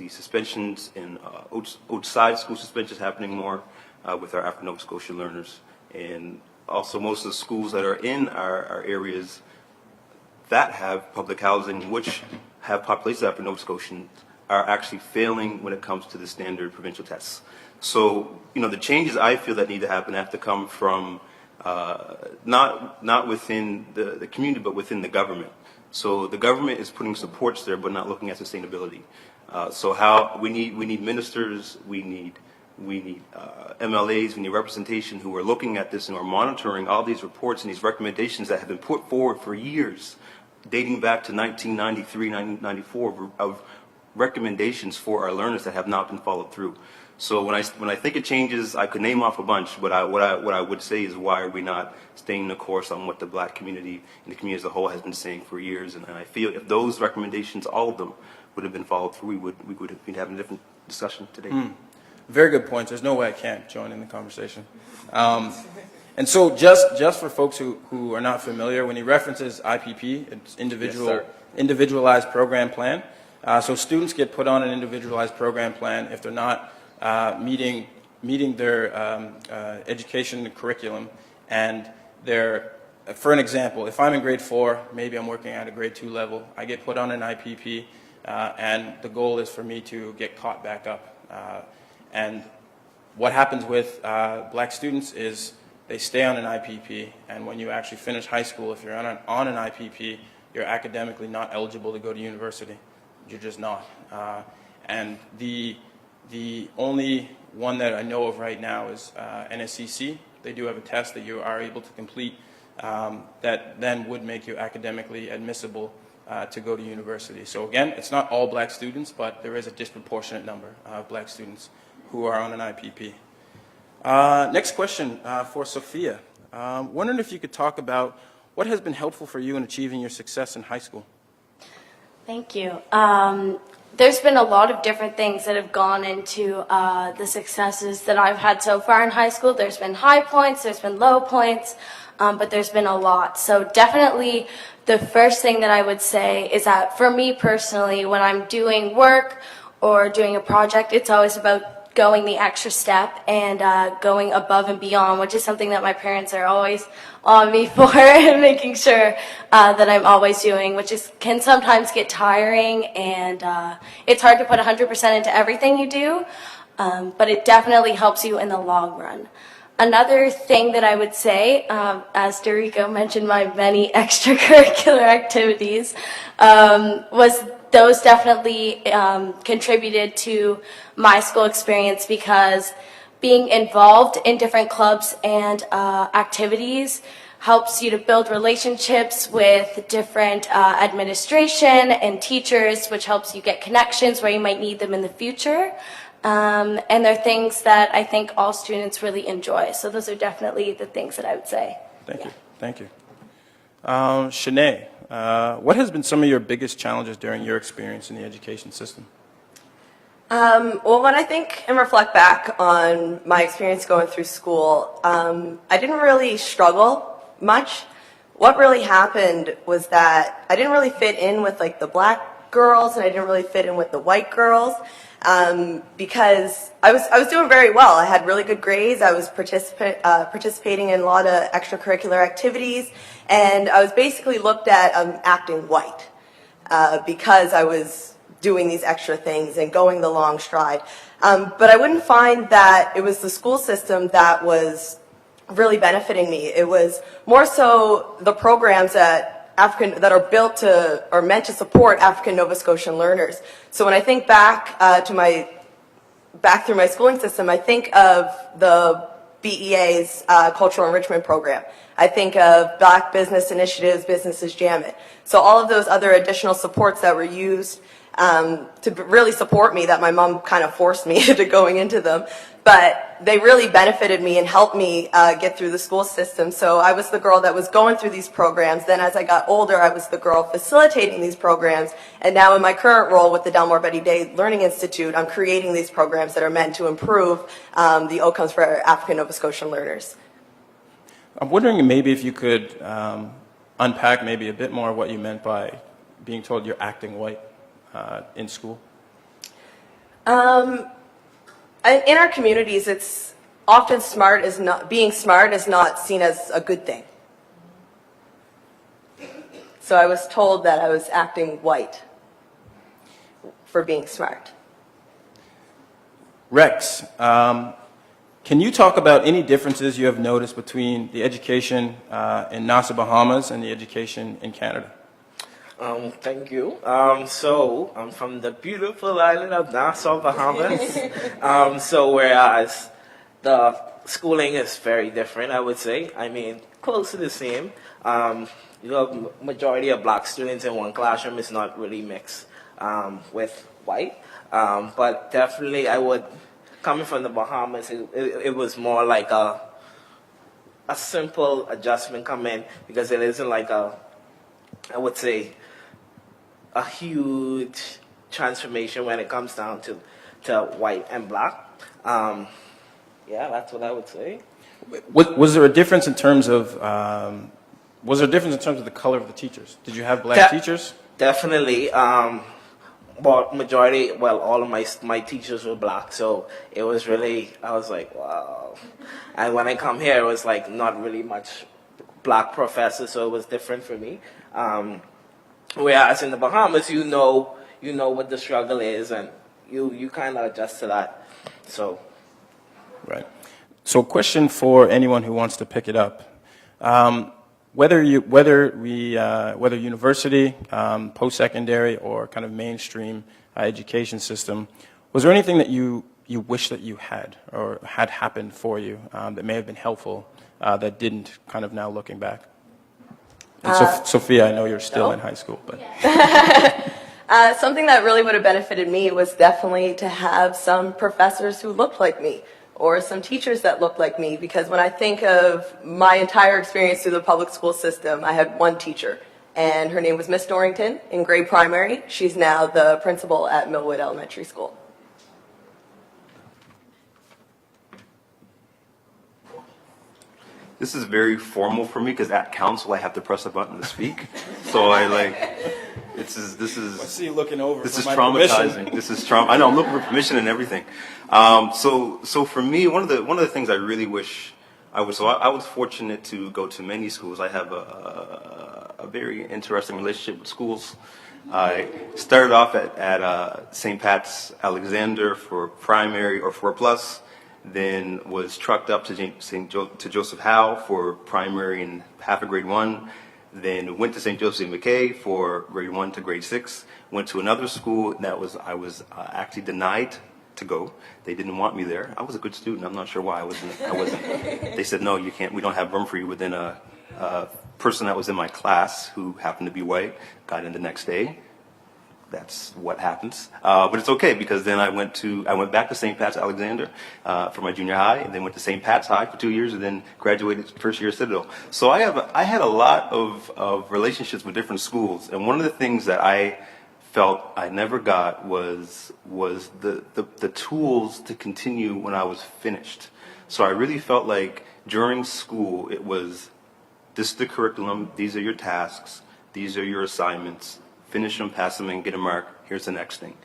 see suspensions and outside school suspensions happening more with our African Nova Scotian learners. And also most of the schools that are in our areas that have public housing, which have populations of African Nova Scotians, are actually failing when it comes to the standard provincial tests. So, the changes I feel that need to happen have to come from not within the community, but within the government. So the government is putting supports there, but not looking at sustainability. So how we need ministers, we need MLAs, we need representation who are looking at this and are monitoring all these reports and these recommendations that have been put forward for years, dating back to 1993, 1994, of recommendations for our learners that have not been followed through. So when I think of changes, I could name off a bunch, but what I would say is, why are we not staying the course on what the Black community and the community as a whole has been saying for years? And I feel if those recommendations, all of them, would have been followed through, we would have been having a different discussion today. Very good points. There's no way I can't join in the conversation. And so just for folks who are not familiar, when he references IPP, it's individualized program plan. So students get put on an individualized program plan if they're not meeting their education curriculum, and for an example, if I'm in grade 4, maybe I'm working at a grade 2 level, I get put on an IPP, and the goal is for me to get caught back up. And what happens with Black students is they stay on an IPP, and when you actually finish high school, if you're on an IPP, you're academically not eligible to go to university. You're just not. And the only one that I know of right now is NSCC. They do have a test that you are able to complete that then would make you academically admissible to go to university. So again, it's not all Black students, but there is a disproportionate number of Black students who are on an IPP. Next question for Sophia. Wondering if you could talk about what has been helpful for you in achieving your success in high school. Thank you. There's been a lot of different things that have gone into the successes that I've had so far in high school. There's been high points, there's been low points, but there's been a lot. So definitely the first thing that I would say is that for me personally, when I'm doing work or doing a project, it's always about going the extra step and going above and beyond, which is something that my parents are always on me for and making sure that I'm always doing, which can sometimes get tiring, and it's hard to put 100% into everything you do, but it definitely helps you in the long run. Another thing that I would say, as DeRico mentioned my many extracurricular activities, was those definitely contributed to my school experience, because being involved in different clubs and activities helps you to build relationships with different administration and teachers, which helps you get connections where you might need them in the future. And they're things that I think all students really enjoy. So those are definitely the things that I would say. Thank you. Chanae, what has been some of your biggest challenges during your experience in the education system? Well, when I think and reflect back on my experience going through school, I didn't really struggle much. What really happened was that I didn't really fit in with like the Black girls, and I didn't really fit in with the white girls, because I was doing very well. I had really good grades. I was participating in a lot of extracurricular activities, and I was basically looked at acting white because I was doing these extra things and going the long stride. But I wouldn't find that it was the school system that was really benefiting me. It was more so the programs that are built to or meant to support African Nova Scotian learners. So when I think back through my schooling system, I think of the BEA's Cultural Enrichment Program. I think of Black Business Initiatives, Businesses Jam It. So all of those other additional supports that were used to really support me, that my mom kind of forced me into going into them, but they really benefited me and helped me get through the school system. So I was the girl that was going through these programs. Then as I got older, I was the girl facilitating these programs. And now in my current role with the Delmore Betty Daye Learning Institute, I'm creating these programs that are meant to improve the outcomes for African Nova Scotian learners. I'm wondering maybe if you could unpack maybe a bit more what you meant by being told you're acting white in school. In our communities, it's often being smart is not seen as a good thing. So I was told that I was acting white for being smart. Rex, can you talk about any differences you have noticed between the education in Nassau, Bahamas and the education in Canada? Thank you. So I'm from the beautiful island of Nassau, Bahamas. So whereas the schooling is very different, I would say. I mean, close to the same. You know, majority of black students in one classroom is not really mixed with white. But definitely I would, coming from the Bahamas, it was more like a simple adjustment come in, because it isn't like I would say, a huge transformation when it comes down to white and black. Yeah, that's what I would say. Was there a difference in terms of the color of the teachers? Did you have black teachers? Definitely. Well, all of my teachers were black, so it was really, I was like, wow. And when I come here, it was like not really much black professors, so it was different for me. Whereas in the Bahamas, you know what the struggle is, and you kind of adjust to that. So, right. So, question for anyone who wants to pick it up: whether university, post-secondary, or kind of mainstream education system, was there anything that you wish that you had or had happened for you that may have been helpful that didn't, kind of now looking back? And Sophia, I know you're still in high school, but Something that really would have benefited me was definitely to have some professors who looked like me, or some teachers that looked like me, because when I think of my entire experience through the public school system, I had one teacher, and her name was Miss Dorrington in grade primary. She's now the principal at Millwood Elementary School. This is very formal for me because at council I have to press a button to speak. So this is I see you looking over. This for is my traumatizing. permission. This is I know, I'm looking for permission and everything. So for me, one of the things I really wish I was fortunate to go to many schools. I have a very interesting relationship with schools. I started off at St. Pat's Alexander for primary or 4+, then was trucked up to Joseph Howe for primary and half of grade 1. Then went to St. Joseph McKay for grade 1 to grade 6. Went to another school that I was actually denied to go. They didn't want me there. I was a good student. I'm not sure why I wasn't. They said, no, you can't. We don't have room for you. Within a person that was in my class who happened to be white got in the next day. That's what happens. But it's okay, because then I went back to St. Pat's Alexander for my junior high, and then went to St. Pat's High for 2 years, and then graduated first year at Citadel. So I had a lot of relationships with different schools, and one of the things that I felt I never got was the tools to continue when I was finished. So I really felt like during school it was, this is the curriculum, these are your tasks, these are your assignments. Finish them, pass them, and get a mark. Here's the next thing.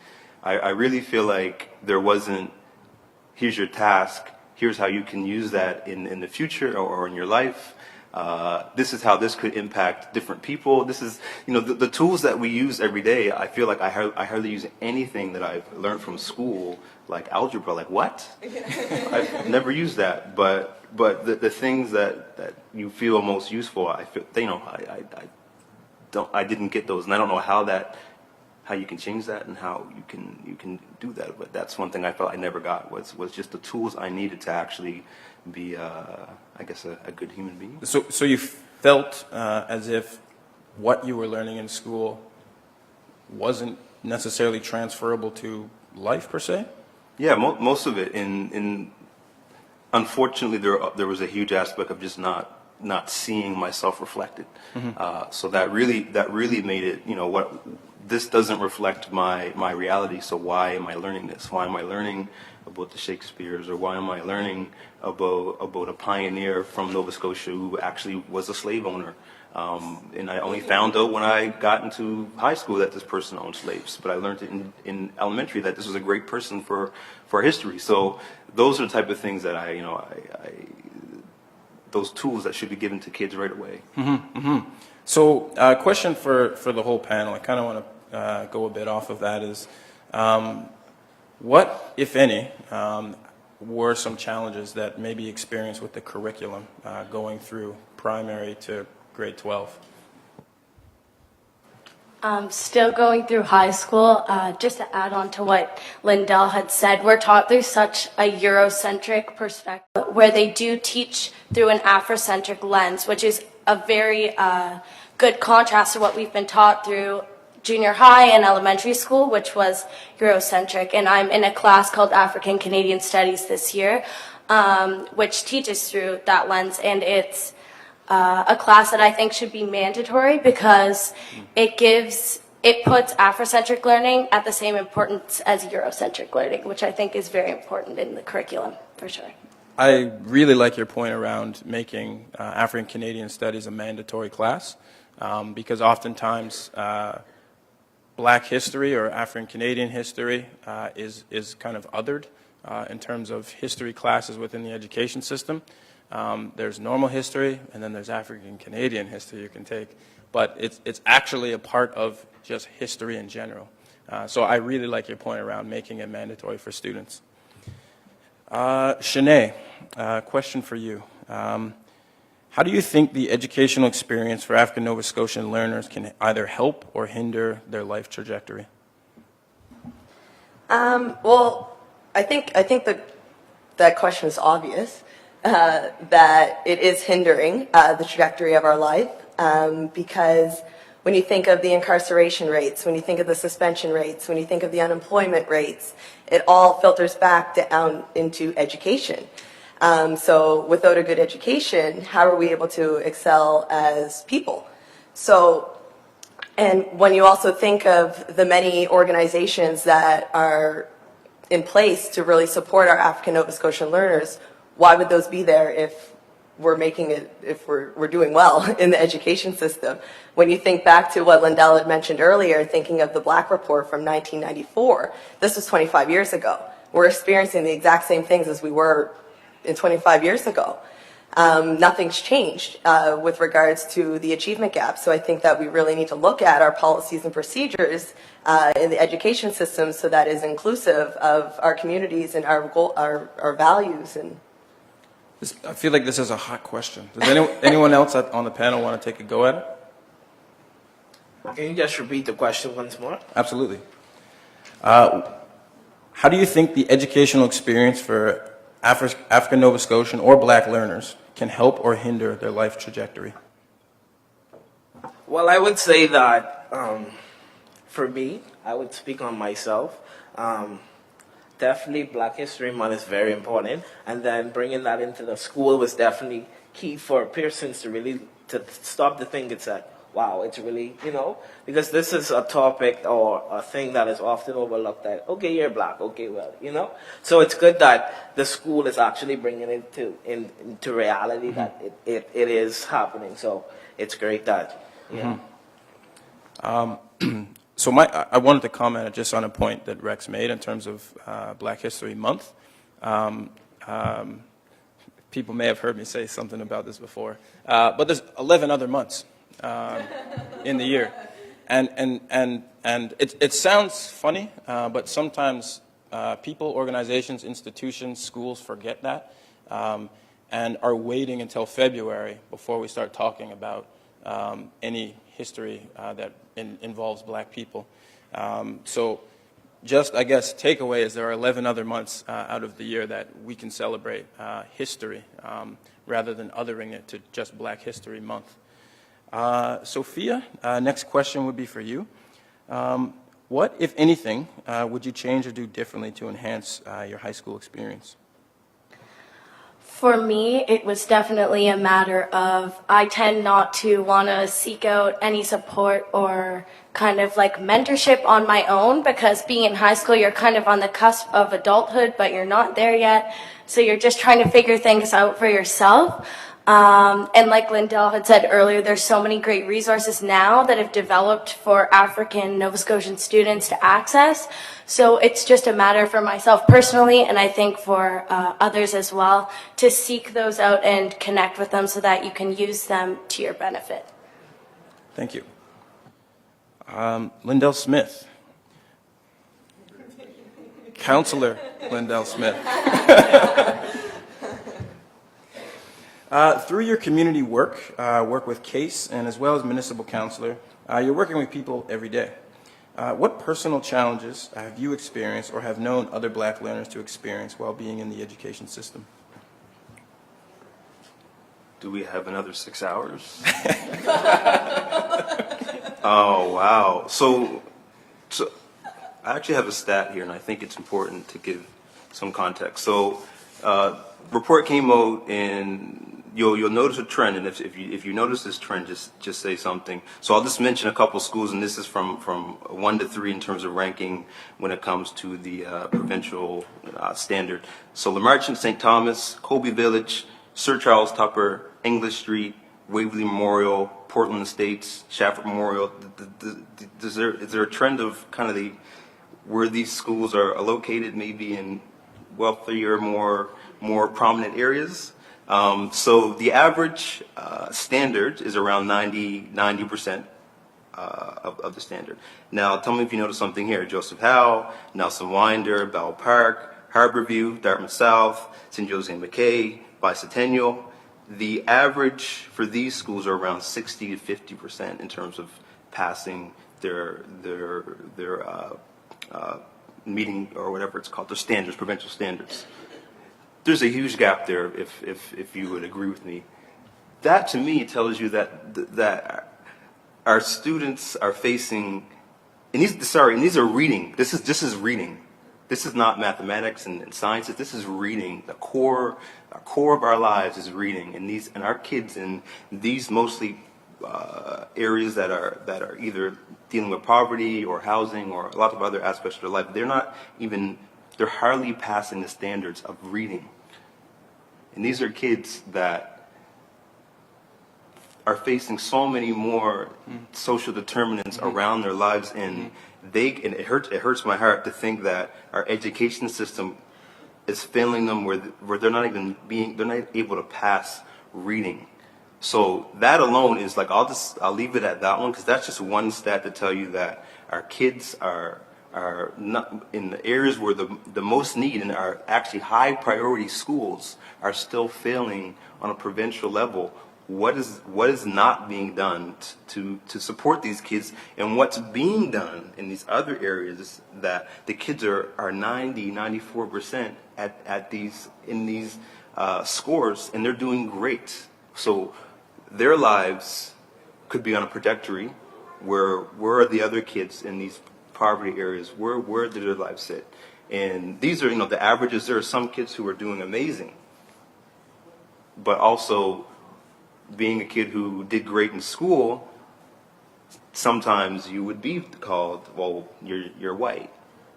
I really feel like there wasn't, here's your task, here's how you can use that in the future or in your life. This is how this could impact different people. This is, the tools that we use every day. I feel like I hardly use anything that I've learned from school, like algebra. Like, what? I've never used that. But the things that you feel most useful, I feel, I didn't get those, and I don't know how you can change that and how you can do that. But that's one thing I felt I never got was just the tools I needed to actually be, I guess, a good human being. So you felt as if what you were learning in school wasn't necessarily transferable to life per se? Yeah, most of it. Unfortunately, there was a huge aspect of just not seeing myself reflected. Mm-hmm. So that really made it, this doesn't reflect my reality, so why am I learning this? Why am I learning about the Shakespeares, or why am I learning about a pioneer from Nova Scotia who actually was a slave owner? And I only found out when I got into high school that this person owned slaves. But I learned it in elementary that this was a great person for history. So those are the type of things that those tools that should be given to kids right away. So, question for the whole panel. I kind of want to go a bit off of that is, what, if any, were some challenges that may be experienced with the curriculum going through primary to grade 12? Still going through high school, just to add on to what Lindell had said, we're taught through such a Eurocentric perspective where they do teach through an Afrocentric lens, which is a very good contrast to what we've been taught through junior high and elementary school, which was Eurocentric. And I'm in a class called African Canadian Studies this year, which teaches through that lens, and it's a class that I think should be mandatory because it puts Afrocentric learning at the same importance as Eurocentric learning, which I think is very important in the curriculum, for sure. I really like your point around making African Canadian Studies a mandatory class, because oftentimes Black history or African Canadian history is kind of othered in terms of history classes within the education system. There's normal history, and then there's African Canadian history you can take, but it's actually a part of just history in general. So I really like your point around making it mandatory for students. Chanae, question for you. How do you think the educational experience for African Nova Scotian learners can either help or hinder their life trajectory? Well, I think that question is obvious, that it is hindering the trajectory of our life, because when you think of the incarceration rates, when you think of the suspension rates, when you think of the unemployment rates, it all filters back down into education. So without a good education, how are we able to excel as people? So, and when you also think of the many organizations that are in place to really support our African Nova Scotian learners, why would those be there if we're making it, if we're doing well in the education system? When you think back to what Lindell had mentioned earlier, thinking of the Black Report from 1994, this was 25 years ago. We're experiencing the exact same things as we were in 25 years ago. Nothing's changed with regards to the achievement gap. So I think that we really need to look at our policies and procedures in the education system so that is inclusive of our communities and our values. And I feel like this is a hot question. Does anyone else on the panel want to take a go at it? Can you just repeat the question once more? Absolutely. How do you think the educational experience for African Nova Scotian or Black learners can help or hinder their life trajectory? Well, I would say that for me, I would speak on myself. Definitely Black History Month is very important, and then bringing that into the school was definitely key for Parsons to stop to think it's that, wow, it's really, because this is a topic or a thing that is often overlooked that, okay, you're Black, okay, well, So it's good that the school is actually bringing it into reality, that it is happening. So it's great that, yeah. So I wanted to comment just on a point that Rex made in terms of Black History Month. People may have heard me say something about this before, but there's 11 other months in the year, and it sounds funny, but sometimes people, organizations, institutions, schools forget that and are waiting until February before we start talking about any history that involves Black people. So just, I guess, takeaway is there are 11 other months out of the year that we can celebrate history rather than othering it to just Black History Month. Sophia, next question would be for you. What, if anything, would you change or do differently to enhance your high school experience? For me, it was definitely a matter of I tend not to want to seek out any support or kind of like mentorship on my own, because being in high school, you're kind of on the cusp of adulthood, but you're not there yet. So you're just trying to figure things out for yourself. And like Lindell had said earlier, there's so many great resources now that have developed for African Nova Scotian students to access. So it's just a matter for myself personally, and I think for others as well, to seek those out and connect with them so that you can use them to your benefit. Thank you. Lindell Smith. Councilor Lindell Smith. Through your community work, work with CASE, and as well as Municipal Councilor, you're working with people every day. What personal challenges have you experienced or have known other Black learners to experience while being in the education system? Do we have another 6 hours? Oh, wow. So I actually have a stat here, and I think it's important to give some context. So report came out, and you'll notice a trend, and if you notice this trend, just say something. So I'll just mention a couple schools, and this is from 1 to 3 in terms of ranking when it comes to the provincial standard. So Lamarche, St. Thomas, Colby Village, Sir Charles Tupper, English Street, Waverly Memorial, Portland Estates, Shafford Memorial. Is there a trend of kind of where these schools are located, maybe in wealthier, more prominent areas? So the average standard is around 90% of the standard. Now, tell me if you notice something here. Joseph Howe, Nelson Winder, Bell Park, Harborview, Dartmouth South, St. Jose McKay, Bicentennial. The average for these schools are around 60 to 50% in terms of passing their meeting, or whatever it's called, their standards, provincial standards. There's a huge gap there, if you would agree with me. That to me tells you that our students are facing, and these are reading. This is reading. This is not mathematics and sciences. This is reading. The core of our lives is reading, and our kids in these mostly areas that are either dealing with poverty or housing or a lot of other aspects of their life. They're hardly passing the standards of reading. And these are kids that are facing so many more social determinants around their lives, and it hurts my heart to think that our education system is failing them where they're not able to pass reading. So that alone is like, I'll leave it at that one, because that's just one stat to tell you that our kids are not in the areas where the most need and are actually high priority schools are still failing on a provincial level. What is not being done to support these kids, and what's being done in these other areas that the kids are 94% in these scores, and they're doing great. So their lives could be on a trajectory where are the other kids in these poverty areas? Where do their lives sit? And these are, the averages. There are some kids who are doing amazing, but also being a kid who did great in school, sometimes you would be called, well, you're white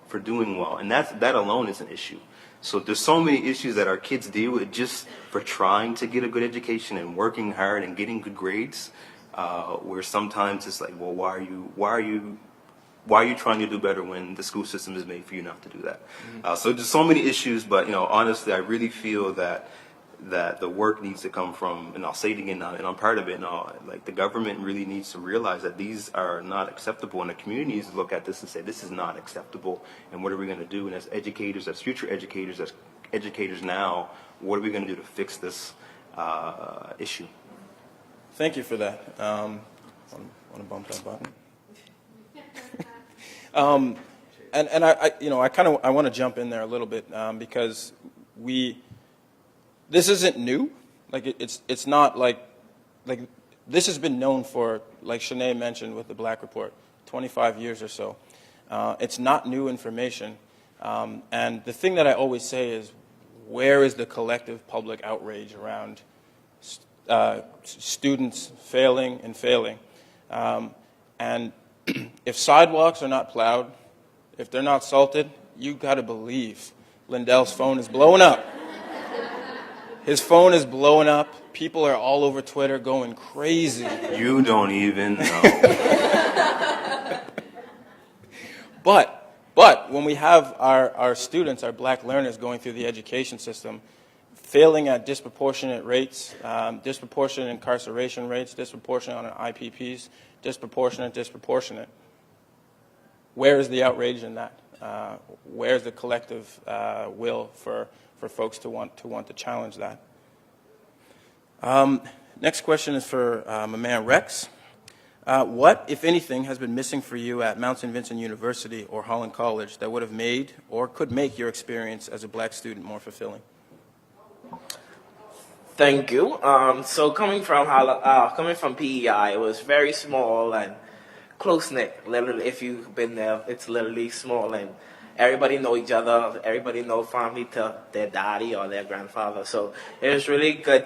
for doing well, and that alone is an issue. So there's so many issues that our kids deal with just for trying to get a good education and working hard and getting good grades, where sometimes it's like, well, why are you trying to do better when the school system is made for you not to do that? So there's so many issues, but honestly, I really feel that the work needs to come from, and I'll say it again now, and I'm part of it now, like the government really needs to realize that these are not acceptable, and the community needs to look at this and say, this is not acceptable, and what are we going to do? And as educators, as future educators, as educators now, what are we going to do to fix this issue? Thank you for that. Want to bump that button? And I want to jump in there a little bit because this isn't new. Like it's not like this has been known for, like Chanae mentioned with the Black Report, 25 years or so. It's not new information. And the thing that I always say is, where is the collective public outrage around students failing? And if sidewalks are not plowed, if they're not salted, you got to believe Lindell's phone is blowing up. His phone is blowing up. People are all over Twitter going crazy. You don't even know. But when we have our students, our black learners going through the education system, failing at disproportionate rates, disproportionate incarceration rates, disproportionate on IPPs, disproportionate. Where is the outrage in that? Where's the collective will for folks to want to challenge that? Next question is for my man Rex. What, if anything, has been missing for you at Mount St. Vincent University or Holland College that would have made or could make your experience as a black student more fulfilling? Thank you. So coming from PEI, it was very small and close-knit. Literally, if you've been there, it's literally small and everybody know each other. Everybody know family to their daddy or their grandfather. So it was really good,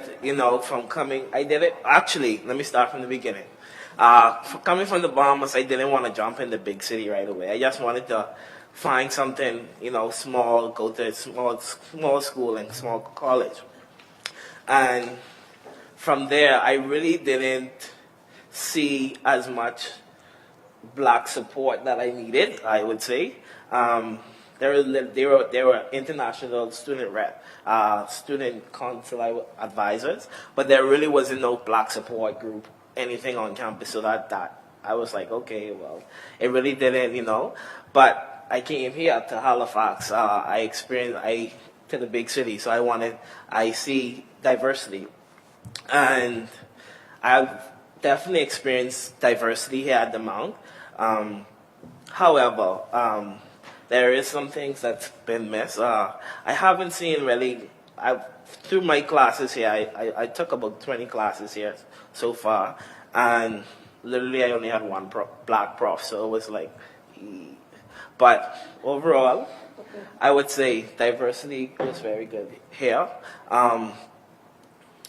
from coming. I did it. Actually, let me start from the beginning. Coming from the Bahamas, I didn't want to jump in the big city right away. I just wanted to find something, small, go to a small school and small college. And from there, I really didn't see as much black support that I needed, I would say. There were international student council advisors, but there really wasn't no black support group, anything on campus. So that I was like, okay, well, it really didn't, But I came here to Halifax. To the big city, so I see diversity, and I've definitely experienced diversity here at the Mount. However, there is some things that's been missed. I haven't seen really. Through my classes here, I took about 20 classes here so far, and literally I only had one black prof, so it was like. But overall, I would say diversity was very good here.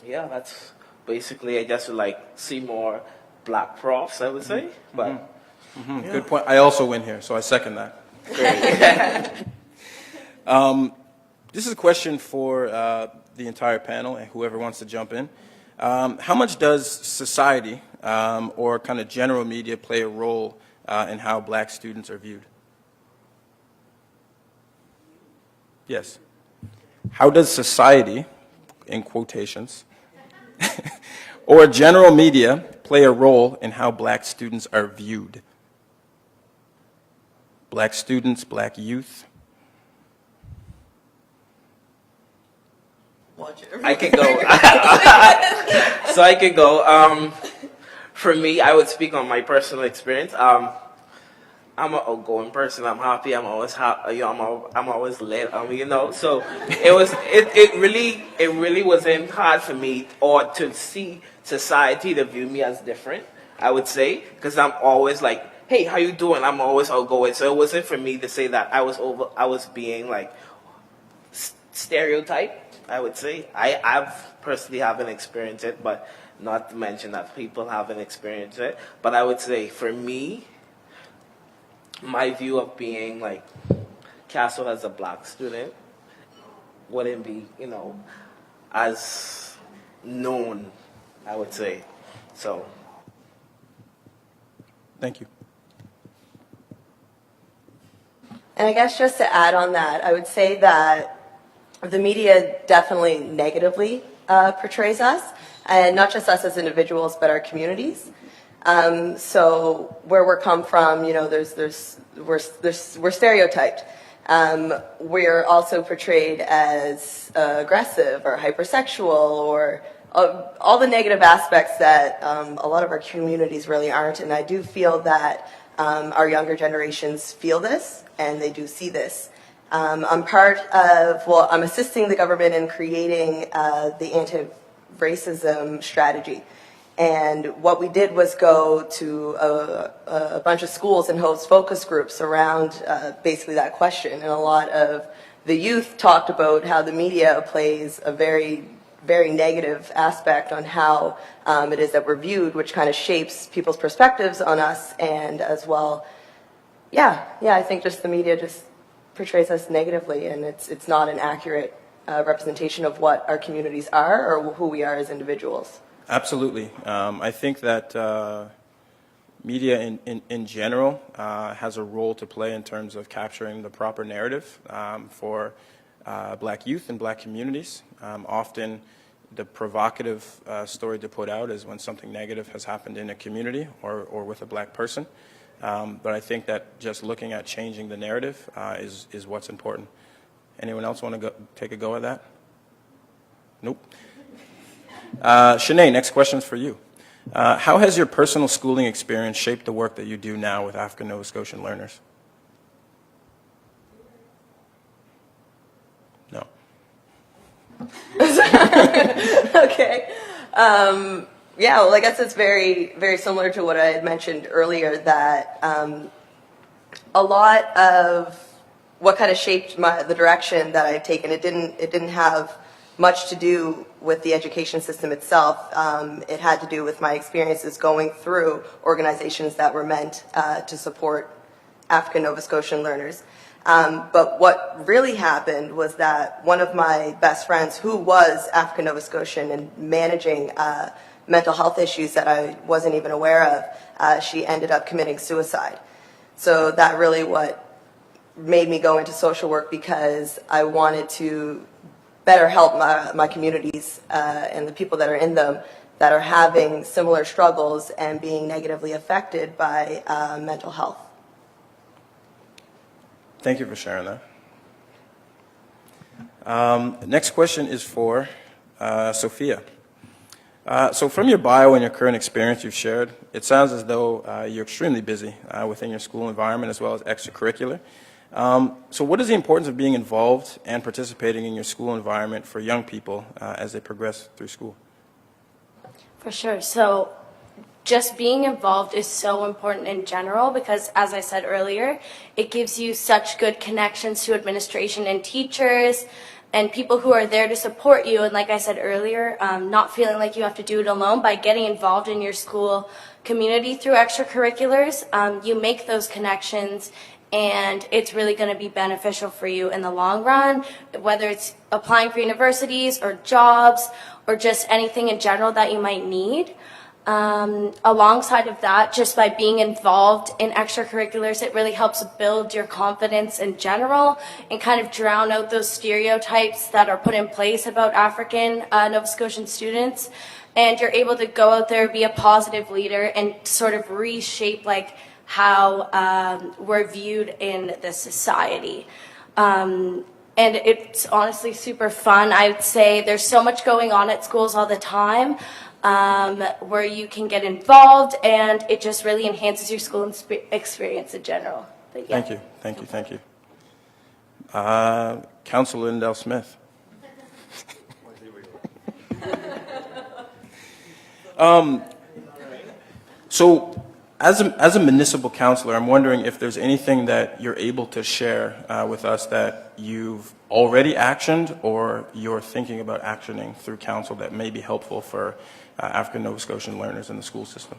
That's basically, I just would like see more black profs, I would say. But yeah. Good point. I also win here, so I second that. Great. This is a question for the entire panel and whoever wants to jump in. How much does society or kind of general media play a role in how black students are viewed? Yes. How does society, in quotations, or general media play a role in how black students are viewed? Black students, black youth. I can go. So I can go. For me, I would speak on my personal experience. I'm an outgoing person. I'm happy. I'm always happy. I'm always lit. So it really wasn't hard for me or to see society to view me as different. I would say because I'm always like, hey, how you doing? I'm always outgoing. So it wasn't for me to say that I was being like stereotyped. I would say I've personally haven't experienced it, but not to mention that people haven't experienced it. But I would say for me, my view of being like castled as a black student wouldn't be, as known, I would say. So. Thank you. And I guess just to add on that, I would say that the media definitely negatively portrays us, and not just us as individuals, but our communities. So where we're come from, we're stereotyped. We're also portrayed as aggressive or hypersexual or all the negative aspects that a lot of our communities really aren't. And I do feel that our younger generations feel this and they do see this. I'm assisting the government in creating the anti-racism strategy. And what we did was go to a bunch of schools and host focus groups around basically that question. And a lot of the youth talked about how the media plays a very, very negative aspect on how it is that we're viewed, which kind of shapes people's perspectives on us. And as well, I think just the media just portrays us negatively, and it's not an accurate representation of what our communities are or who we are as individuals. Absolutely. I think that media in general has a role to play in terms of capturing the proper narrative for Black youth and Black communities. Often the provocative story to put out is when something negative has happened in a community or with a Black person. But I think that just looking at changing the narrative is what's important. Anyone else want to take a go at that? Nope. Chanae, next question's for you. How has your personal schooling experience shaped the work that you do now with African Nova Scotian learners? No. Okay. Yeah, well, I guess it's very, very similar to what I had mentioned earlier, that a lot of what kind of shaped the direction that I've taken, it didn't have much to do with the education system itself. It had to do with my experiences going through organizations that were meant to support African Nova Scotian learners. But what really happened was that one of my best friends, who was African Nova Scotian and managing mental health issues that I wasn't even aware of, she ended up committing suicide. So that really what made me go into social work, because I wanted to better help my communities and the people that are in them that are having similar struggles and being negatively affected by mental health. Thank you for sharing that. Next question is for Sophia. So from your bio and your current experience you've shared, it sounds as though you're extremely busy within your school environment as well as extracurricular. So what is the importance of being involved and participating in your school environment for young people as they progress through school? For sure. So just being involved is so important in general because, as I said earlier, it gives you such good connections to administration and teachers and people who are there to support you. And like I said earlier, not feeling like you have to do it alone. By getting involved in your school community through extracurriculars, you make those connections, and it's really going to be beneficial for you in the long run, whether it's applying for universities or jobs or just anything in general that you might need. Alongside of that, just by being involved in extracurriculars, it really helps build your confidence in general and kind of drown out those stereotypes that are put in place about African Nova Scotian students. And you're able to go out there, be a positive leader, and sort of reshape like how we're viewed in the society. And it's honestly super fun. I would say there's so much going on at schools all the time where you can get involved, and it just really enhances your school experience in general. But, yeah. Thank you. Councilor Lindell Smith. So as a municipal councilor, I'm wondering if there's anything that you're able to share with us that you've already actioned or you're thinking about actioning through council that may be helpful for African Nova Scotian learners in the school system.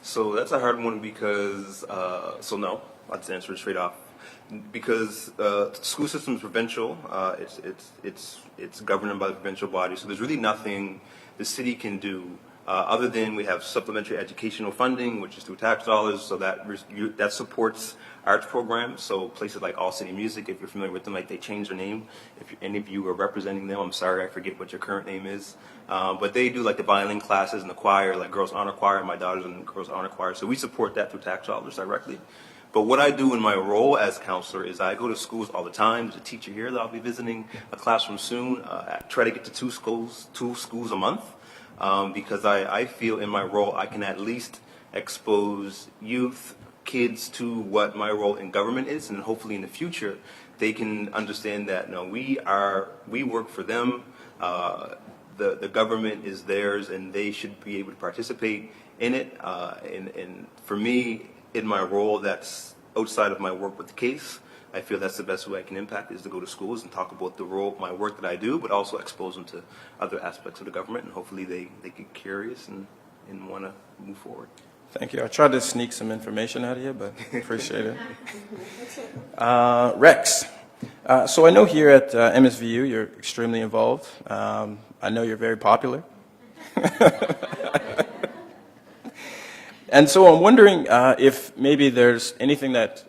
So that's a hard one because, so no, I'll just answer it straight off. Because the school system is provincial, it's governed by the provincial body, so there's really nothing the city can do other than we have supplementary educational funding, which is through tax dollars, so that supports arts programs. So places like All City Music, if you're familiar with them, like they changed their name. If any of you are representing them, I'm sorry, I forget what your current name is. But they do like the violin classes and the choir, like Girls Honor Choir. My daughter's in Girls Honor Choir, so we support that through tax dollars directly. But what I do in my role as counselor is I go to schools all the time. There's a teacher here that I'll be visiting a classroom soon. I try to get to two schools a month. Because I feel in my role I can at least expose youth, kids to what my role in government is, and hopefully in the future they can understand that we work for them, the government is theirs, and they should be able to participate in it. And for me, in my role that's outside of my work with the case, I feel that's the best way I can impact is to go to schools and talk about my work that I do, but also expose them to other aspects of the government, and hopefully they get curious and want to move forward. Thank you. I tried to sneak some information out of you, but appreciate it. Rex, So I know here at MSVU you're extremely involved. I know you're very popular. And so I'm wondering if maybe there's anything that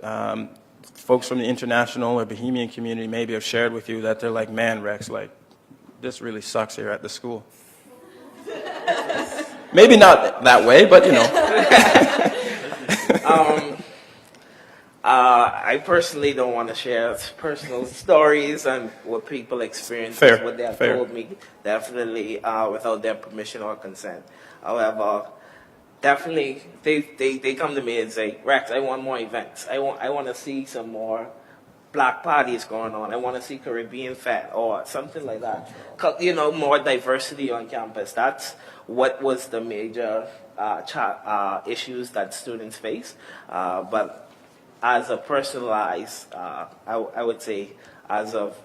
folks from the international or Bohemian community maybe have shared with you that they're like, man, Rex, like, this really sucks here at the school. Maybe not that way, but you know. I personally don't want to share personal stories and what people experience, Fair, what they have fair. told me, definitely without their permission or consent. However, definitely they come to me and say, Rex, I want more events. I want to see some more black parties going on. I want to see Caribbean Fest or something like that. You know, more diversity on campus. That's what was the major issues that students face. But as a personalized, I would say, as of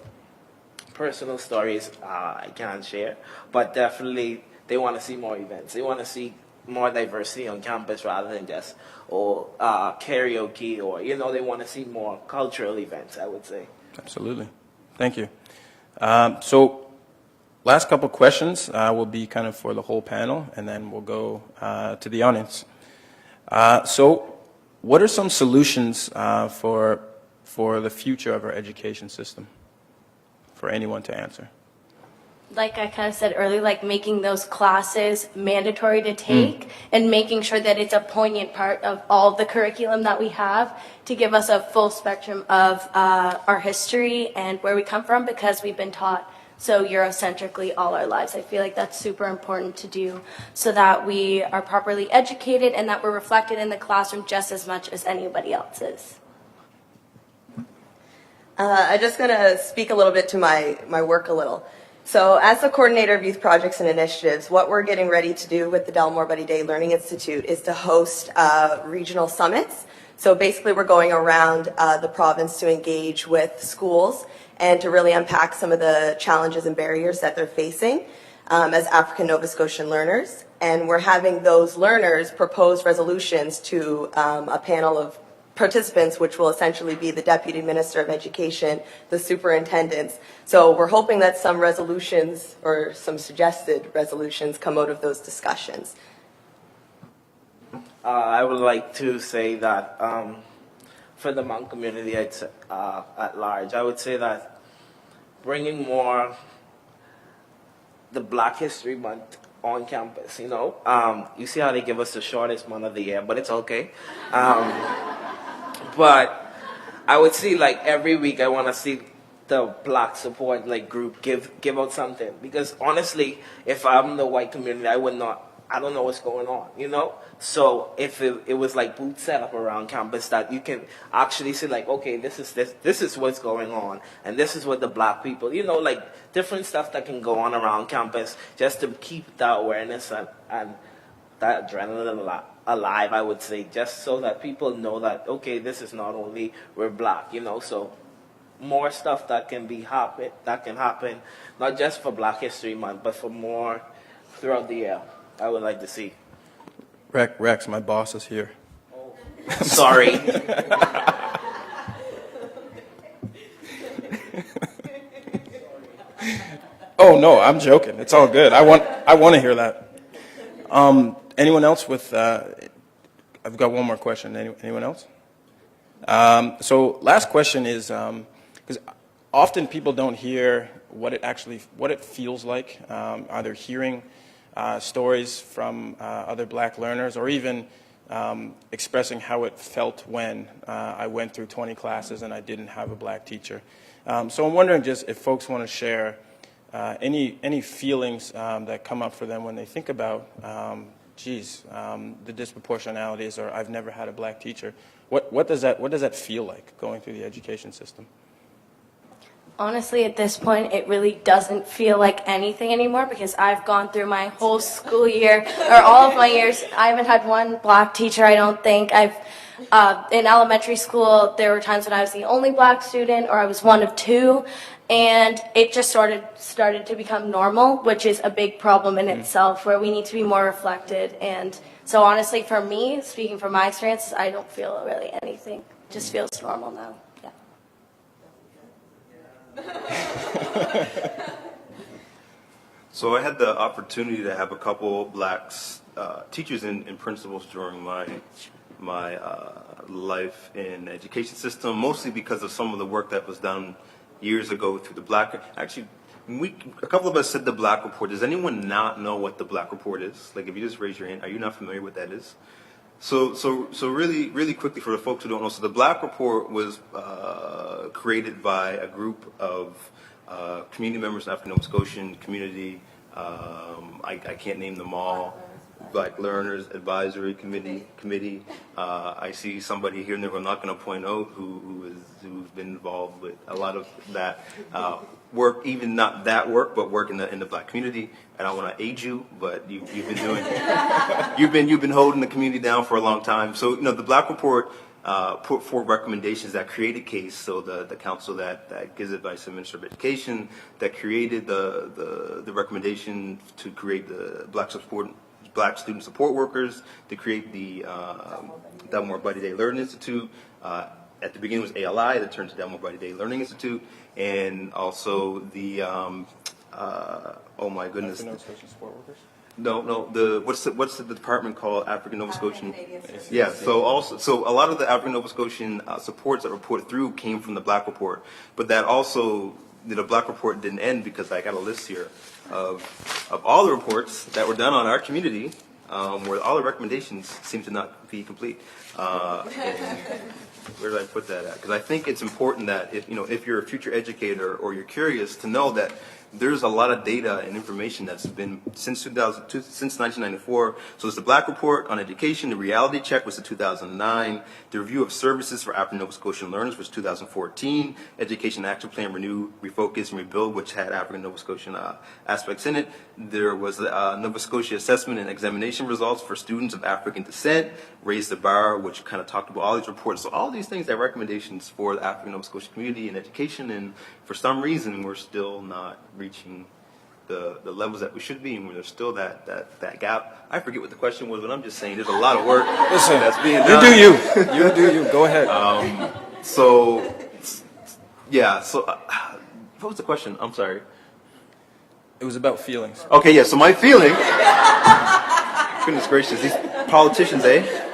personal stories, I can't share. But definitely, they want to see more events. They want to see more diversity on campus rather than just karaoke or, you know, they want to see more cultural events, I would say. Absolutely. Thank you. So last couple questions will be kind of for the whole panel, and then we'll go to the audience. So what are some solutions for the future of our education system for anyone to answer? Like I kind of said earlier, like making those classes mandatory to take and making sure that it's a poignant part of all the curriculum that we have to give us a full spectrum of our history and where we come from, because we've been taught so Eurocentrically all our lives. I feel like that's super important to do so that we are properly educated and that we're reflected in the classroom just as much as anybody else is. I'm just going to speak a little bit to my work a little. So as the coordinator of youth projects and initiatives, what we're getting ready to do with the Delmore Buddy Daye Learning Institute is to host regional summits. So basically we're going around the province to engage with schools and to really unpack some of the challenges and barriers that they're facing as African Nova Scotian learners. And we're having those learners propose resolutions to a panel of participants, which will essentially be the Deputy Minister of Education, the superintendents. So we're hoping that some resolutions or some suggested resolutions come out of those discussions. I would like to say that for the Hmong community at large, I would say that bringing more the Black History Month on campus, you know. You see how they give us the shortest month of the year, but it's okay. But I would see, like, every week I want to see the Black support, like, group give out something. Because honestly, if I'm the white community, I don't know what's going on, you know? So if it was like booth set up around campus that you can actually see, like, okay, this is what's going on, and this is what the Black people, you know, like different stuff that can go on around campus just to keep that awareness and that adrenaline alive, I would say, just so that people know that, okay, this is not only we're Black, you know. So more stuff that can happen, not just for Black History Month, but for more throughout the year, I would like to see. Rex, my boss is here. Sorry. Oh no, I'm joking. It's all good. I want to hear that. Anyone else with? I've got one more question. Anyone else? So last question is because often people don't hear what it feels like, either hearing stories from other Black learners or even expressing how it felt when I went through 20 classes and I didn't have a Black teacher. So I'm wondering just if folks want to share any feelings that come up for them when they think about, the disproportionalities, or I've never had a Black teacher. What does that feel like going through the education system? Honestly, at this point, it really doesn't feel like anything anymore because I've gone through my whole school year, or all of my years. I haven't had one Black teacher, I don't think. In elementary school, there were times when I was the only Black student, or I was one of two, and it just started to become normal, which is a big problem in itself, where we need to be more reflected. And so honestly, for me, speaking from my experience, I don't feel really anything. It just feels normal now. Yeah. So I had the opportunity to have a couple black teachers and principals during my life in the education system, mostly because of some of the work that was done years ago through the Black. Actually, a couple of us said the Black Report. Does anyone not know what the Black Report is? Like, if you just raise your hand, are you not familiar with what that is? So really quickly for the folks who don't know, so the Black Report was created by a group of community members, African Nova Scotian community. I can't name them all. Black Learners Advisory Committee. I see somebody here, and I'm not going to point out who's been involved with a lot of that work, even not that work, but work in the Black community. I don't want to age you, but you've been doing you've been holding the community down for a long time. So the Black Report put forward recommendations that create a case. So the council that gives advice to the Minister of Education that created the recommendation to create the Black Student Support Workers, to create the Delmore Buddy Day Learning Institute. At the beginning it was ALI, that turned to Delmore Buddy Day Learning Institute, and also the oh my goodness, African Nova Scotian support workers. No. What's the department called? African Nova Scotian. Yeah. So a lot of the African Nova Scotian supports that were put through came from the Black Report, but that also the Black Report didn't end, because I got a list here of all the reports that were done on our community, where all the recommendations seem to not be complete. And where did I put that at? Because I think it's important that if you're a future educator or you're curious, to know that there's a lot of data and information that's been since 1994. So it's the Black Report on Education. The Reality Check was in 2009. The Review of Services for African Nova Scotian Learners was 2014. Education Action Plan Renew, Refocus, and Rebuild, which had African Nova Scotian aspects in it. There was the Nova Scotia Assessment and Examination Results for Students of African Descent. Raise the Bar, which kind of talked about all these reports. So all these things are recommendations for the African Nova Scotian community and education, and for some reason we're still not reaching the levels that we should be, and where there's still that gap. I forget what the question was, but I'm just saying there's a lot of work that's being done. You do you. Go ahead. So what was the question? I'm sorry. It was about feelings. Okay, yeah, so my feeling, goodness gracious, these politicians, eh?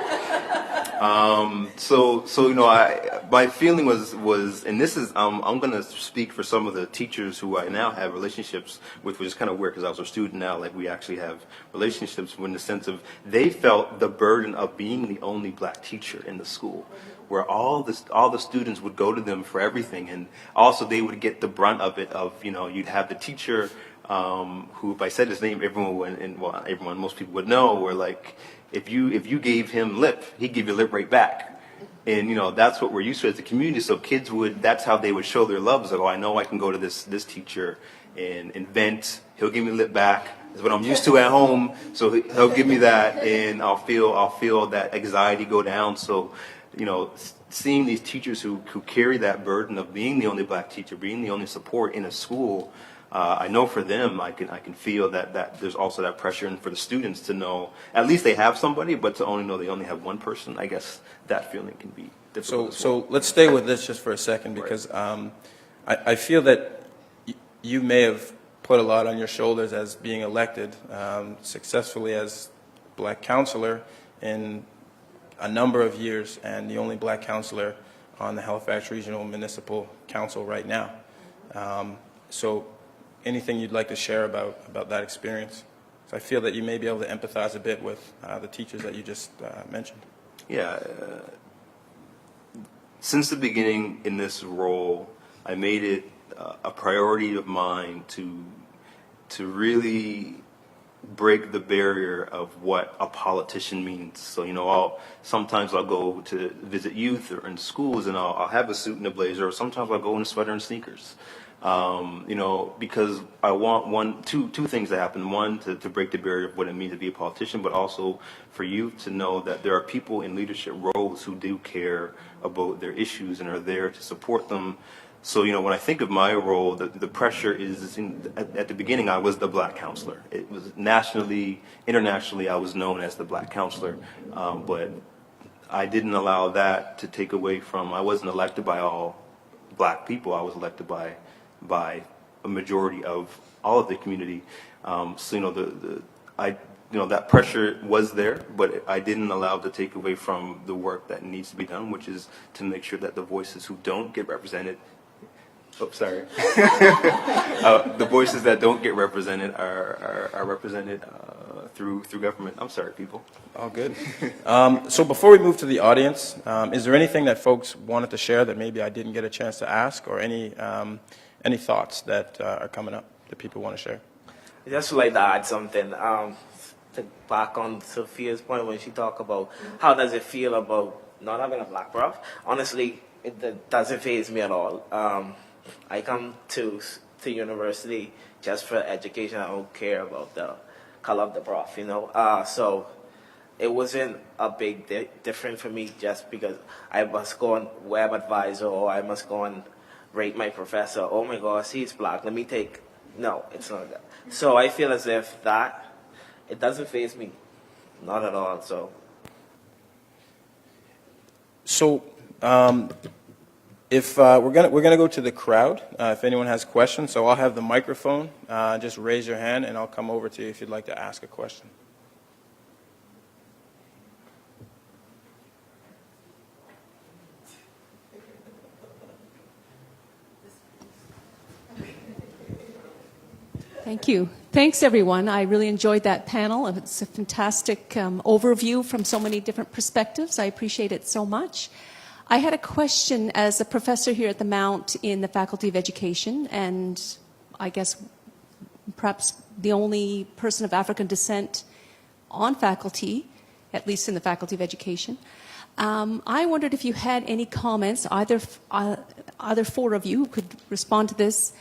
My feeling was, and this is, I'm going to speak for some of the teachers who I now have relationships with, which is kind of weird because I was a student now, like we actually have relationships in the sense of they felt the burden of being the only Black teacher in the school, where all the students would go to them for everything, and also they would get the brunt of it of, you'd have the teacher who, if I said his name, most people would know, where like, if you gave him lip, he'd give you lip right back. And that's what we're used to as a community. So kids that's how they would show their love. Is like, oh, I know I can go to this teacher and vent. He'll give me lip back. That's what I'm used to at home. So he'll give me that, and I'll feel that anxiety go down. So, seeing these teachers who carry that burden of being the only Black teacher, being the only support in a school, I know for them, I can feel that there's also that pressure, and for the students to know at least they have somebody, but to only know they only have one person, I guess that feeling can be difficult. So let's stay with this just for a second, because I feel that you may have put a lot on your shoulders as being elected successfully as Black councilor in a number of years, and the only Black councilor on the Halifax Regional Municipal Council right now. So anything you'd like to share about that experience? So I feel that you may be able to empathize a bit with the teachers that you just mentioned. Yeah. Since the beginning in this role, I made it a priority of mine to really break the barrier of what a politician means. So, sometimes I'll go to visit youth or in schools, and I'll have a suit and a blazer, or sometimes I'll go in a sweater and sneakers. Because I want two things to happen. One, to break the barrier of what it means to be a politician, but also for you to know that there are people in leadership roles who do care about their issues and are there to support them. So, when I think of my role, the pressure is, at the beginning, I was the Black counselor. It was nationally, internationally, I was known as the Black counselor. But I didn't allow that to take away from, I wasn't elected by all Black people. I was elected by a majority of all of the community. So, that pressure was there, but I didn't allow it to take away from the work that needs to be done, which is to make sure that the voices who don't get represented, the voices that don't get represented are represented through government. I'm sorry, people. All good. So before we move to the audience, is there anything that folks wanted to share that maybe I didn't get a chance to ask, or any thoughts that are coming up that people want to share? I just would like to add something. To back on Sophia's point when she talked about how does it feel about not having a black prof. Honestly, it doesn't faze me at all. I come to university just for education. I don't care about the color of the prof, So it wasn't a big difference for me just because I must go on web advisor or I must go and rate my professor. Oh my gosh, he's black. Let me take. No, it's not that. So I feel as if that it doesn't faze me, not at all. So if we're gonna go to the crowd, if anyone has questions, so I'll have the microphone. Just raise your hand, and I'll come over to you if you'd like to ask a question. Thank you. Thanks, everyone. I really enjoyed that panel. It's a fantastic overview from so many different perspectives. I appreciate it so much. I had a question as a professor here at the Mount in the Faculty of Education, and I guess perhaps the only person of African descent on faculty, at least in the Faculty of Education. I wondered if you had any comments, either four of you who could respond to this.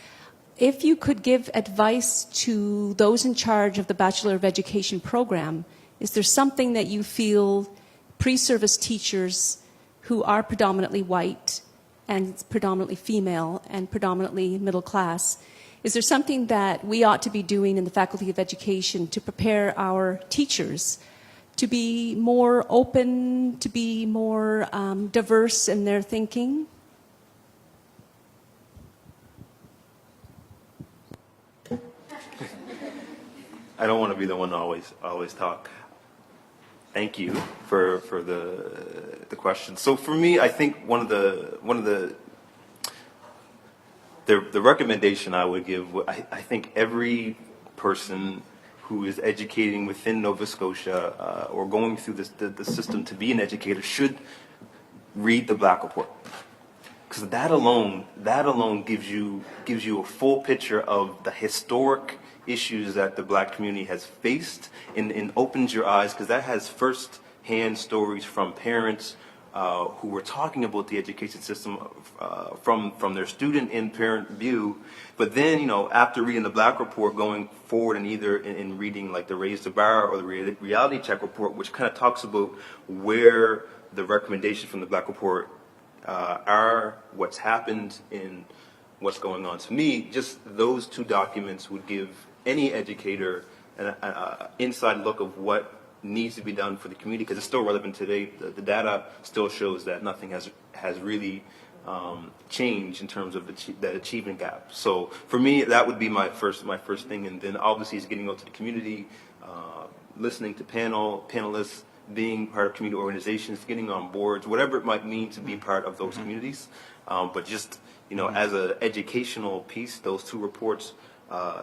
If you could give advice to those in charge of the Bachelor of Education program, is there something that you feel pre-service teachers who are predominantly white and predominantly female and predominantly middle class, is there something that we ought to be doing in the Faculty of Education to prepare our teachers to be more open, to be more diverse in their thinking? I don't want to be the one to always talk. Thank you for the question. So for me, I think one of the recommendation I would give, I think every person who is educating within Nova Scotia or going through the system to be an educator should read the Black Report, because that alone gives you a full picture of the historic issues that the black community has faced, and opens your eyes, because that has first-hand stories from parents who were talking about the education system from their student and parent view. But then, after reading the Black Report, going forward and either in reading like the Raise the Bar or the Reality Check Report, which kind of talks about where the recommendations from the Black Report are, what's happened, and what's going on. To me, just those two documents would give any educator an inside look of what needs to be done for the community, because it's still relevant today. The data still shows that nothing has really changed in terms of that achievement gap. So for me, that would be my first thing, and then obviously is getting out to the community, listening to panelists, being part of community organizations, getting on boards, whatever it might mean to be part of those communities. But just as an educational piece, those two reports,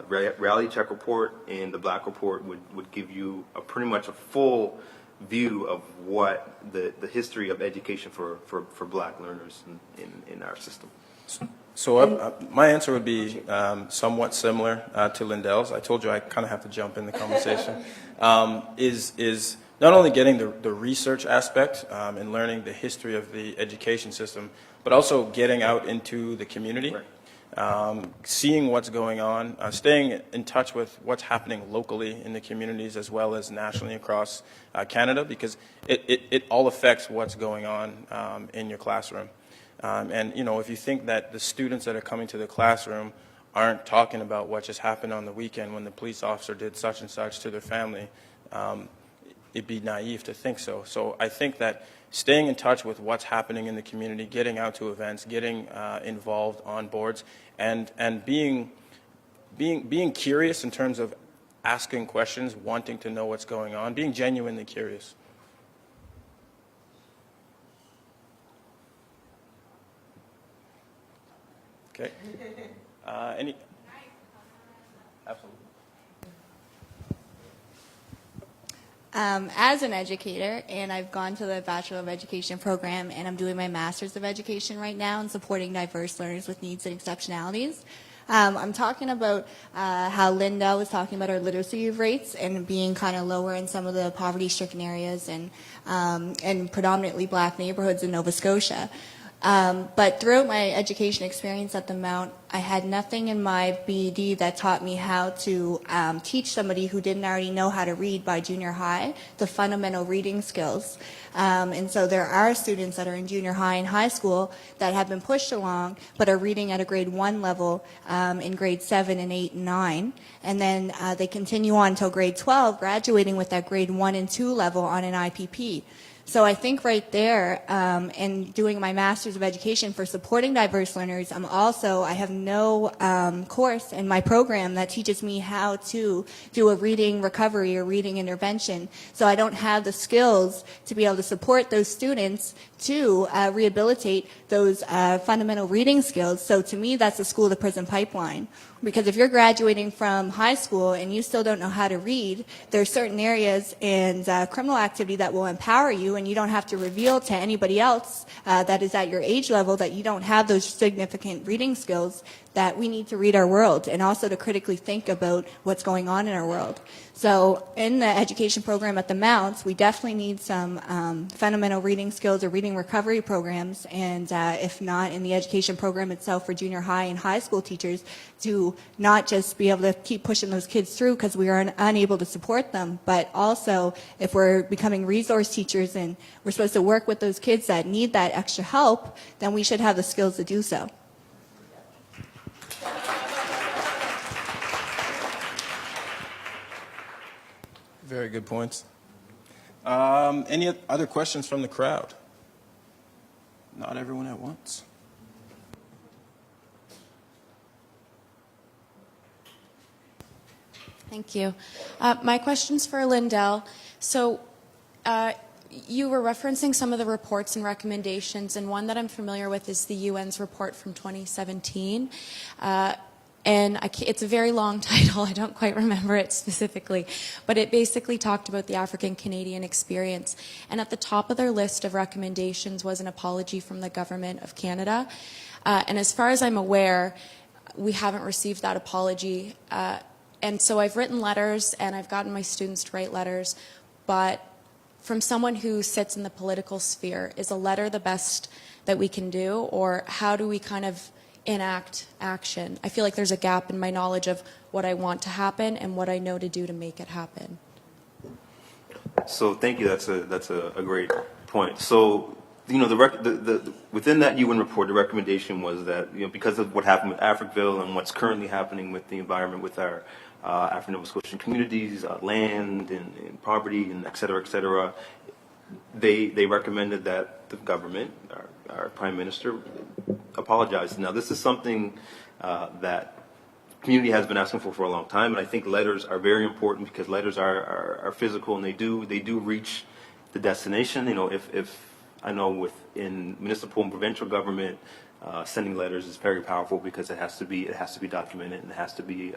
Reality Check Report and the Black Report, would give you pretty much a full view of what the history of education for black learners in our system. So my answer would be somewhat similar to Lindell's. I told you I kind of have to jump in the conversation. Is not only getting the research aspect and learning the history of the education system, but also getting out into the community. Right. Seeing what's going on, staying in touch with what's happening locally in the communities as well as nationally across Canada, because it all affects what's going on in your classroom. And if you think that the students that are coming to the classroom aren't talking about what just happened on the weekend when the police officer did such and such to their family, it'd be naive to think so. So I think that staying in touch with what's happening in the community, getting out to events, getting involved on boards, and being being curious in terms of asking questions, wanting to know what's going on, being genuinely curious. Okay. Any? Absolutely. As an educator, and I've gone to the Bachelor of Education program, and I'm doing my Master's of Education right now and supporting diverse learners with needs and exceptionalities. I'm talking about how Lindell was talking about our literacy rates and being kind of lower in some of the poverty-stricken areas and predominantly black neighborhoods in Nova Scotia. But throughout my education experience at the Mount, I had nothing in my BEd that taught me how to teach somebody who didn't already know how to read by junior high the fundamental reading skills. And so there are students that are in junior high and high school that have been pushed along but are reading at a grade 1 level in grade 7 and 8 and 9. And then they continue on until grade 12, graduating with that grade 1 and 2 level on an IPP. So I think right there, and doing my Master's of Education for supporting diverse learners, I have no course in my program that teaches me how to do a reading recovery or reading intervention. So I don't have the skills to be able to support those students to rehabilitate those fundamental reading skills. So to me, that's the school to prison pipeline. Because if you're graduating from high school and you still don't know how to read, there are certain areas in criminal activity that will empower you, and you don't have to reveal to anybody else that is at your age level that you don't have those significant reading skills, that we need to read our world and also to critically think about what's going on in our world. So in the education program at the Mounts, we definitely need some fundamental reading skills or reading recovery programs, and if not in the education program itself for junior high and high school teachers, to not just be able to keep pushing those kids through because we are unable to support them, but also if we're becoming resource teachers and we're supposed to work with those kids that need that extra help, then we should have the skills to do so. Very good points. Any other questions from the crowd? Not everyone at once. Thank you. My question's for Lindell. So you were referencing some of the reports and recommendations, and one that I'm familiar with is the UN's report from 2017. And it's a very long title. I don't quite remember it specifically. But it basically talked about the African-Canadian experience. And at the top of their list of recommendations was an apology from the Government of Canada. And as far as I'm aware, we haven't received that apology. And so I've written letters, and I've gotten my students to write letters. But from someone who sits in the political sphere, is a letter the best that we can do? Or how do we kind of enact action? I feel like there's a gap in my knowledge of what I want to happen and what I know to do to make it happen. So thank you. That's a great point. So within that UN report, the recommendation was that because of what happened with Africville and what's currently happening with the environment with our African Nova Scotian communities, land and poverty, and et cetera, they recommended that the government, our Prime Minister, apologize. Now, this is something that community has been asking for a long time, and I think letters are very important because letters are physical, and they do reach the destination. If I know within municipal and provincial government, sending letters is very powerful because it has to be documented and it has to be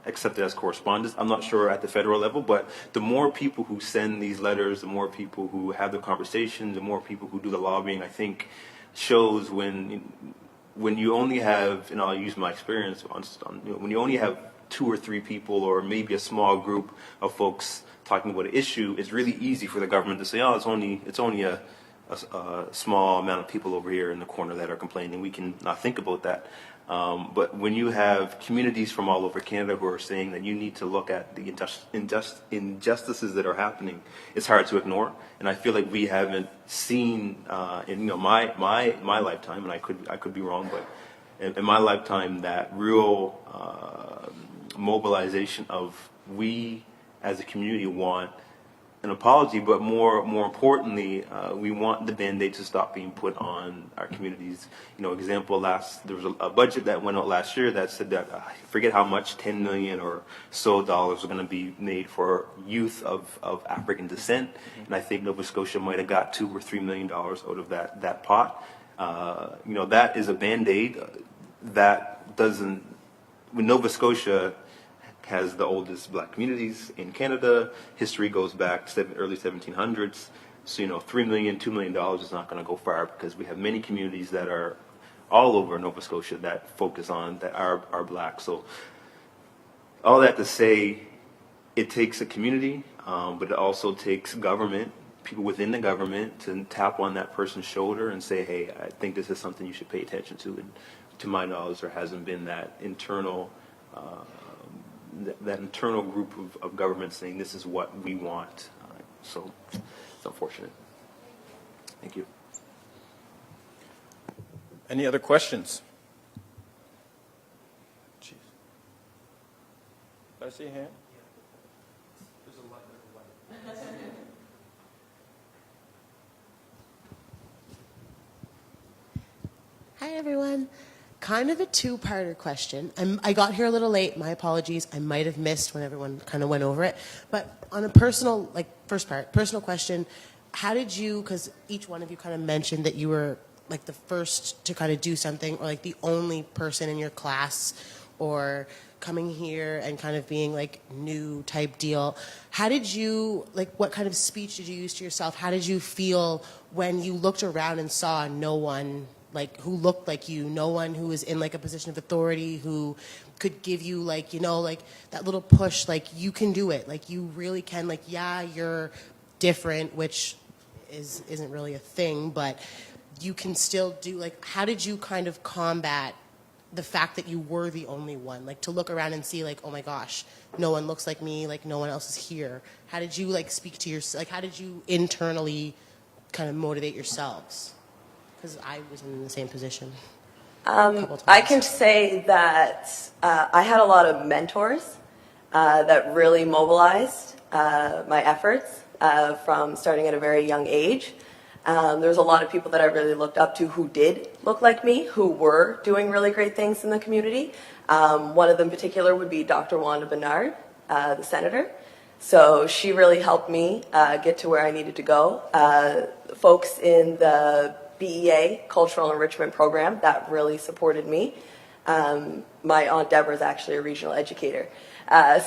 accepted as correspondence. I'm not sure at the federal level, but the more people who send these letters, the more people who have the conversations, the more people who do the lobbying, I think shows when you only have, and I'll use my experience when you only have 2 or 3 people or maybe a small group of folks talking about an issue, it's really easy for the government to say, oh, it's only a small amount of people over here in the corner that are complaining. We can not think about that. But when you have communities from all over Canada who are saying that you need to look at the injustices that are happening, it's hard to ignore. And I feel like we haven't seen in my lifetime, and I could be wrong, but in my lifetime, that real mobilization of we as a community want an apology, but more importantly, we want the Band-Aid to stop being put on our communities. Example, there was a budget that went out last year that said that, I forget how much, 10 million or so dollars are going to be made for youth of African descent. And I think Nova Scotia might have got $2 or $3 million out of that pot. That is a Band-Aid that doesn't, when Nova Scotia has the oldest black communities in Canada. History goes back to early 1700s. So, $3 million, $2 million is not going to go far because we have many communities that are all over Nova Scotia that focus on, that are black. So all that to say, it takes a community, but it also takes government, people within the government, to tap on that person's shoulder and say, hey, I think this is something you should pay attention to. And to my knowledge, there hasn't been that internal group of government saying this is what we want. So it's unfortunate. Thank you. Any other questions? Jeez. Did I see a hand? Hi, everyone. Kind of a two-parter question. I got here a little late. My apologies. I might have missed when everyone kind of went over it. But on a personal, first part, personal question, how did you, because each one of you kind of mentioned that you were the first to kind of do something, or the only person in your class, or coming here and kind of being new type deal. How did you, what kind of speech did you use to yourself? How did you feel when you looked around and saw no one who looked like you, no one who was in a position of authority, who could give you that little push, you can do it, you really can, yeah, you're different, which isn't really a thing, but you can still do, how did you kind of combat the fact that you were the only one, to look around and see oh my gosh, no one looks like me, no one else is here. How did you speak to how did you internally kind of motivate yourselves? Because I was in the same position. I can say that I had a lot of mentors that really mobilized my efforts from starting at a very young age. There was a lot of people that I really looked up to who did look like me, who were doing really great things in the community. One of them in particular would be Dr. Wanda Bernard, the senator. So she really helped me get to where I needed to go. Folks in the BEA, Cultural Enrichment Program, that really supported me. My Aunt Deborah is actually a regional educator.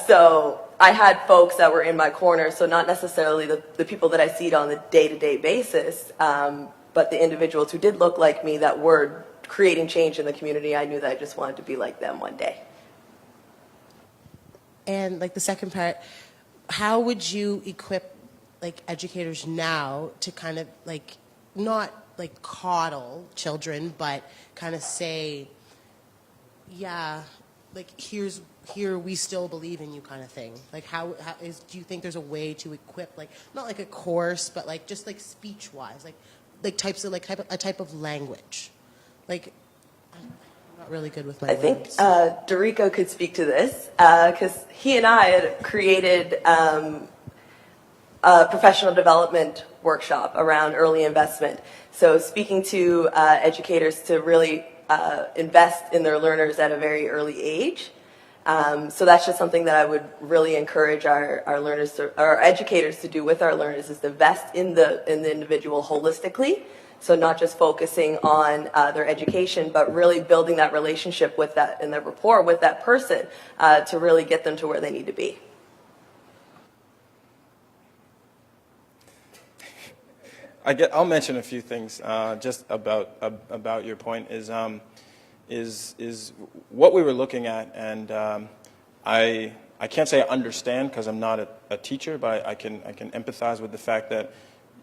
So I had folks that were in my corner, so not necessarily the people that I see on the day-to-day basis, but the individuals who did look like me that were creating change in the community. I knew that I just wanted to be like them one day. And the second part, how would you equip educators now to kind of not coddle children, but kind of say, yeah, here we still believe in you kind of thing. Do you think there's a way to equip, not a course, but just speech wise, types of a type of language? I'm not really good with my words. I think DeRico could speak to this because he and I had created a professional development workshop around early investment. So speaking to educators to really invest in their learners at a very early age. So that's just something that I would really encourage our learners, our educators to do with our learners, is to invest in the individual holistically. So not just focusing on their education, but really building that relationship with that and that rapport with that person to really get them to where they need to be. I'll mention a few things just about your point is what we were looking at, and I can't say I understand because I'm not a teacher, but I can empathize with the fact that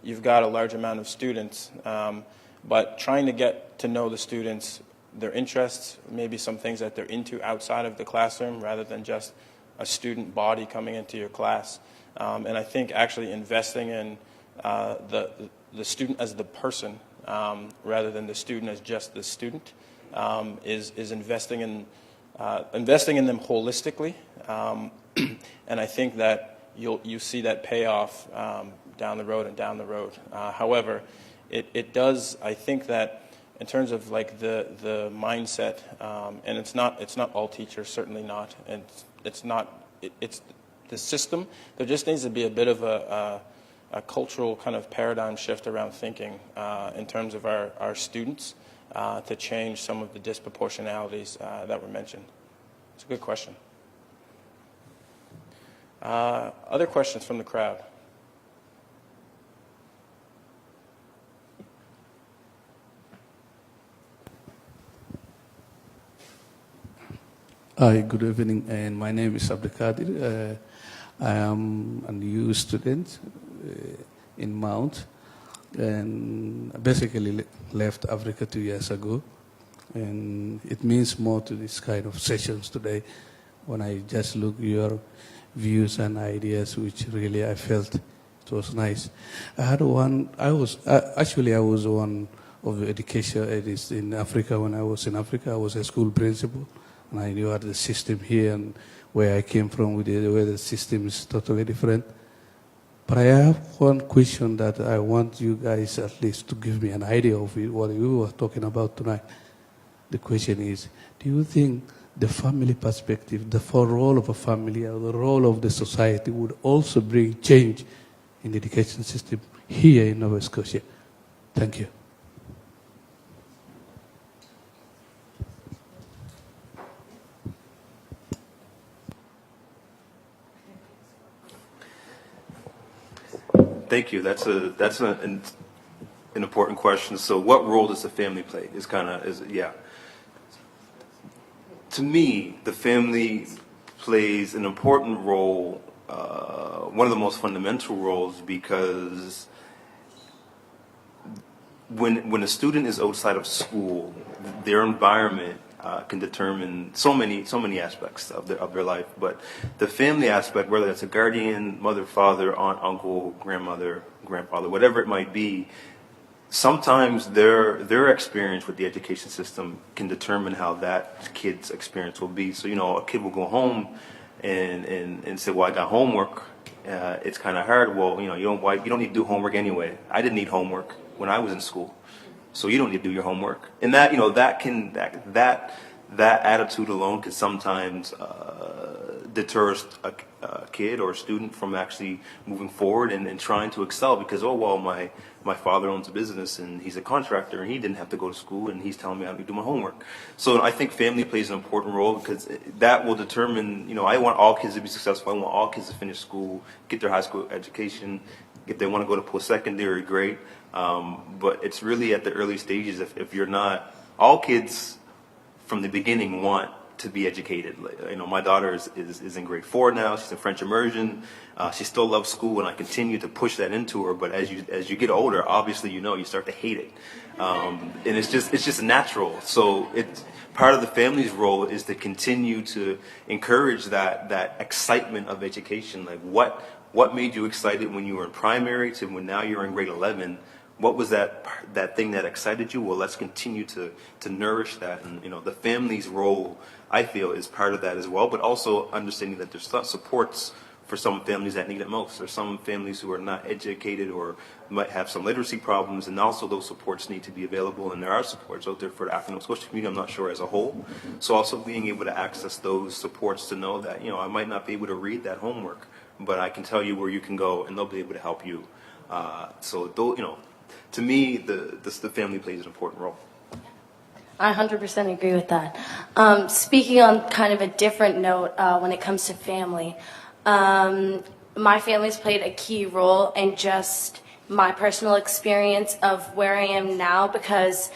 you've got a large amount of students, but trying to get to know the students, their interests, maybe some things that they're into outside of the classroom rather than just a student body coming into your class, and I think actually investing in the student as the person rather than the student as just the student is investing in them holistically, and I think that you see that payoff down the road and down the road. However, it does, I think that in terms of like the mindset, and it's not all teachers, certainly not, and it's the system. There just needs to be a bit of a cultural kind of paradigm shift around thinking in terms of our students to change some of the disproportionalities that were mentioned. It's a good question. Other questions from the crowd? Hi, good evening, and my name is Abdelkadir. I am a new student in Mount, and basically left Africa 2 years ago, and it means more to this kind of sessions today when I just look your views and ideas, which really I felt it was nice. I was one of the education aides in Africa. When I was in Africa, I was a school principal. And I knew the system here and where I came from, where the system is totally different. But I have one question that I want you guys at least to give me an idea of what we were talking about tonight. The question is, do you think the family perspective, the full role of a family or the role of the society would also bring change in the education system here in Nova Scotia? Thank you. Thank you. That's an important question. So, what role does the family play? To me, the family plays an important role. One of the most fundamental roles, because when a student is outside of school, their environment can determine so many aspects of their life. But the family aspect, whether it's a guardian, mother, father, aunt, uncle, grandmother, grandfather, whatever it might be, sometimes their experience with the education system can determine how that kid's experience will be. So, a kid will go home and say, well, I got homework. It's kind of hard. Well, you don't need to do homework anyway. I didn't need homework when I was in school. So you don't need to do your homework, and that attitude alone can sometimes deter a kid or a student from actually moving forward and trying to excel. Because my father owns a business and he's a contractor and he didn't have to go to school and he's telling me how to do my homework. So I think family plays an important role, because that will determine. I want all kids to be successful. I want all kids to finish school, get their high school education. If they want to go to post-secondary, great. But it's really at the early stages. If you're not, all kids from the beginning want to be educated. My daughter is in grade 4 now. She's in French immersion. She still loves school, and I continue to push that into her. But as you get older, obviously, you start to hate it, and it's just natural. So part of the family's role is to continue to encourage that excitement of education. Like what made you excited when you were in primary to when now you're in grade 11? What was that thing that excited you? Well, let's continue to nourish that. And, the family's role, I feel, is part of that as well, but also understanding that there's supports for some families that need it most. There's some families who are not educated or might have some literacy problems, and also those supports need to be available, and there are supports out there for the African Nova Scotia community, I'm not sure as a whole. So also being able to access those supports to know that, I might not be able to read that homework, but I can tell you where you can go, and they'll be able to help you. To me, the family plays an important role. I 100% agree with that. Speaking on kind of a different note, when it comes to family, my family's played a key role in just my personal experience of where I am now, because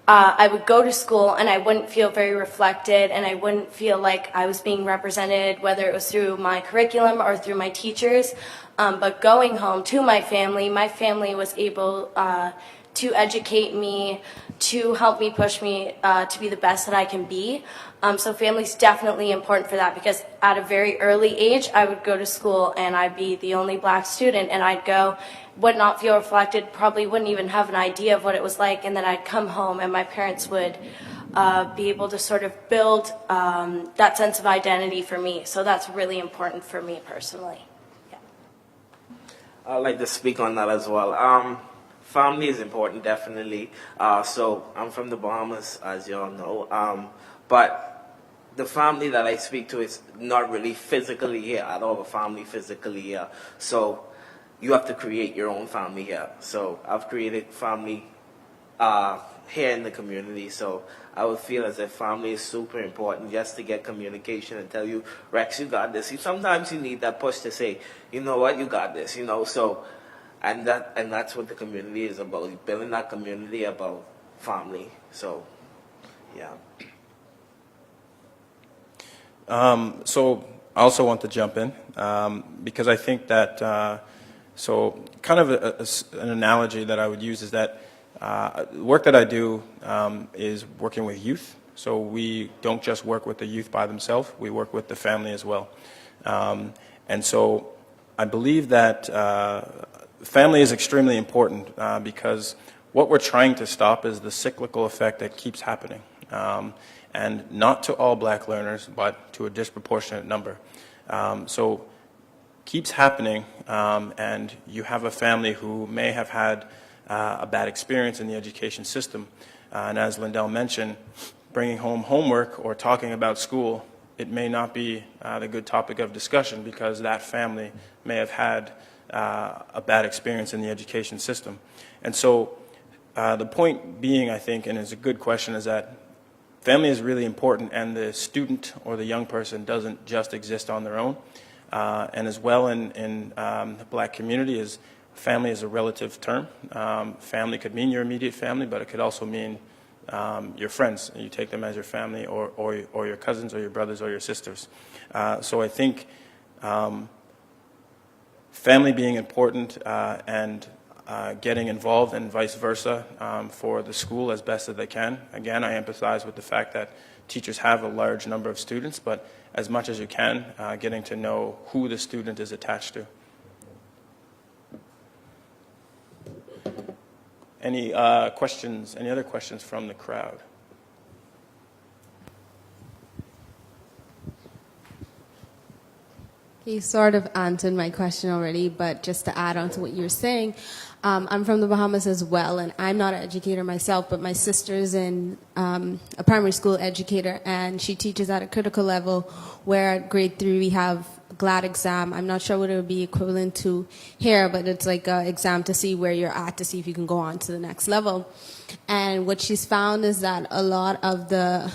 I would go to school and I wouldn't feel very reflected, and I wouldn't feel like I was being represented, whether it was through my curriculum or through my teachers. But going home to my family was able to educate me, to help me push me to be the best that I can be. So family's definitely important for that, because at a very early age, I would go to school and I'd be the only black student, and I'd go, would not feel reflected, probably wouldn't even have an idea of what it was like, and then I'd come home and my parents would be able to sort of build that sense of identity for me. So that's really important for me personally. I'd like to speak on that as well. Family is important, definitely. So I'm from the Bahamas, as you all know. But the family that I speak to is not really physically here. I don't have a family physically here. So you have to create your own family here. So I've created family here in the community. So I would feel as if family is super important just to get communication and tell you, Rex, you got this. Sometimes you need that push to say, you know what, you got this, So, and that's what the community is about, building that community about family. So, yeah. So I also want to jump in because I think that, so kind of an analogy that I would use is that the work that I do is working with youth. So we don't just work with the youth by themselves, we work with the family as well. And so I believe that family is extremely important because what we're trying to stop is the cyclical effect that keeps happening. And not to all black learners, but to a disproportionate number. So keeps happening, and you have a family who may have had a bad experience in the education system. And as Lindell mentioned, bringing home homework or talking about school, it may not be the good topic of discussion because that family may have had a bad experience in the education system. And so the point being, I think, and it's a good question, is that family is really important, and the student or the young person doesn't just exist on their own. And as well in the black community, is family is a relative term. Family could mean your immediate family, but it could also mean your friends. You take them as your family, or your cousins, or your brothers, or your sisters. So I think family being important and getting involved and vice versa for the school as best as they can. Again, I empathize with the fact that teachers have a large number of students, but as much as you can, getting to know who the student is attached to. Any questions, any other questions from the crowd? You sort of answered my question already, but just to add on to what you were saying, I'm from the Bahamas as well, and I'm not an educator myself, but my sister's in a primary school educator, and she teaches at a critical level where at grade 3 we have GLAD exam. I'm not sure what it would be equivalent to here, but it's like an exam to see where you're at, to see if you can go on to the next level. And what she's found is that a lot of the,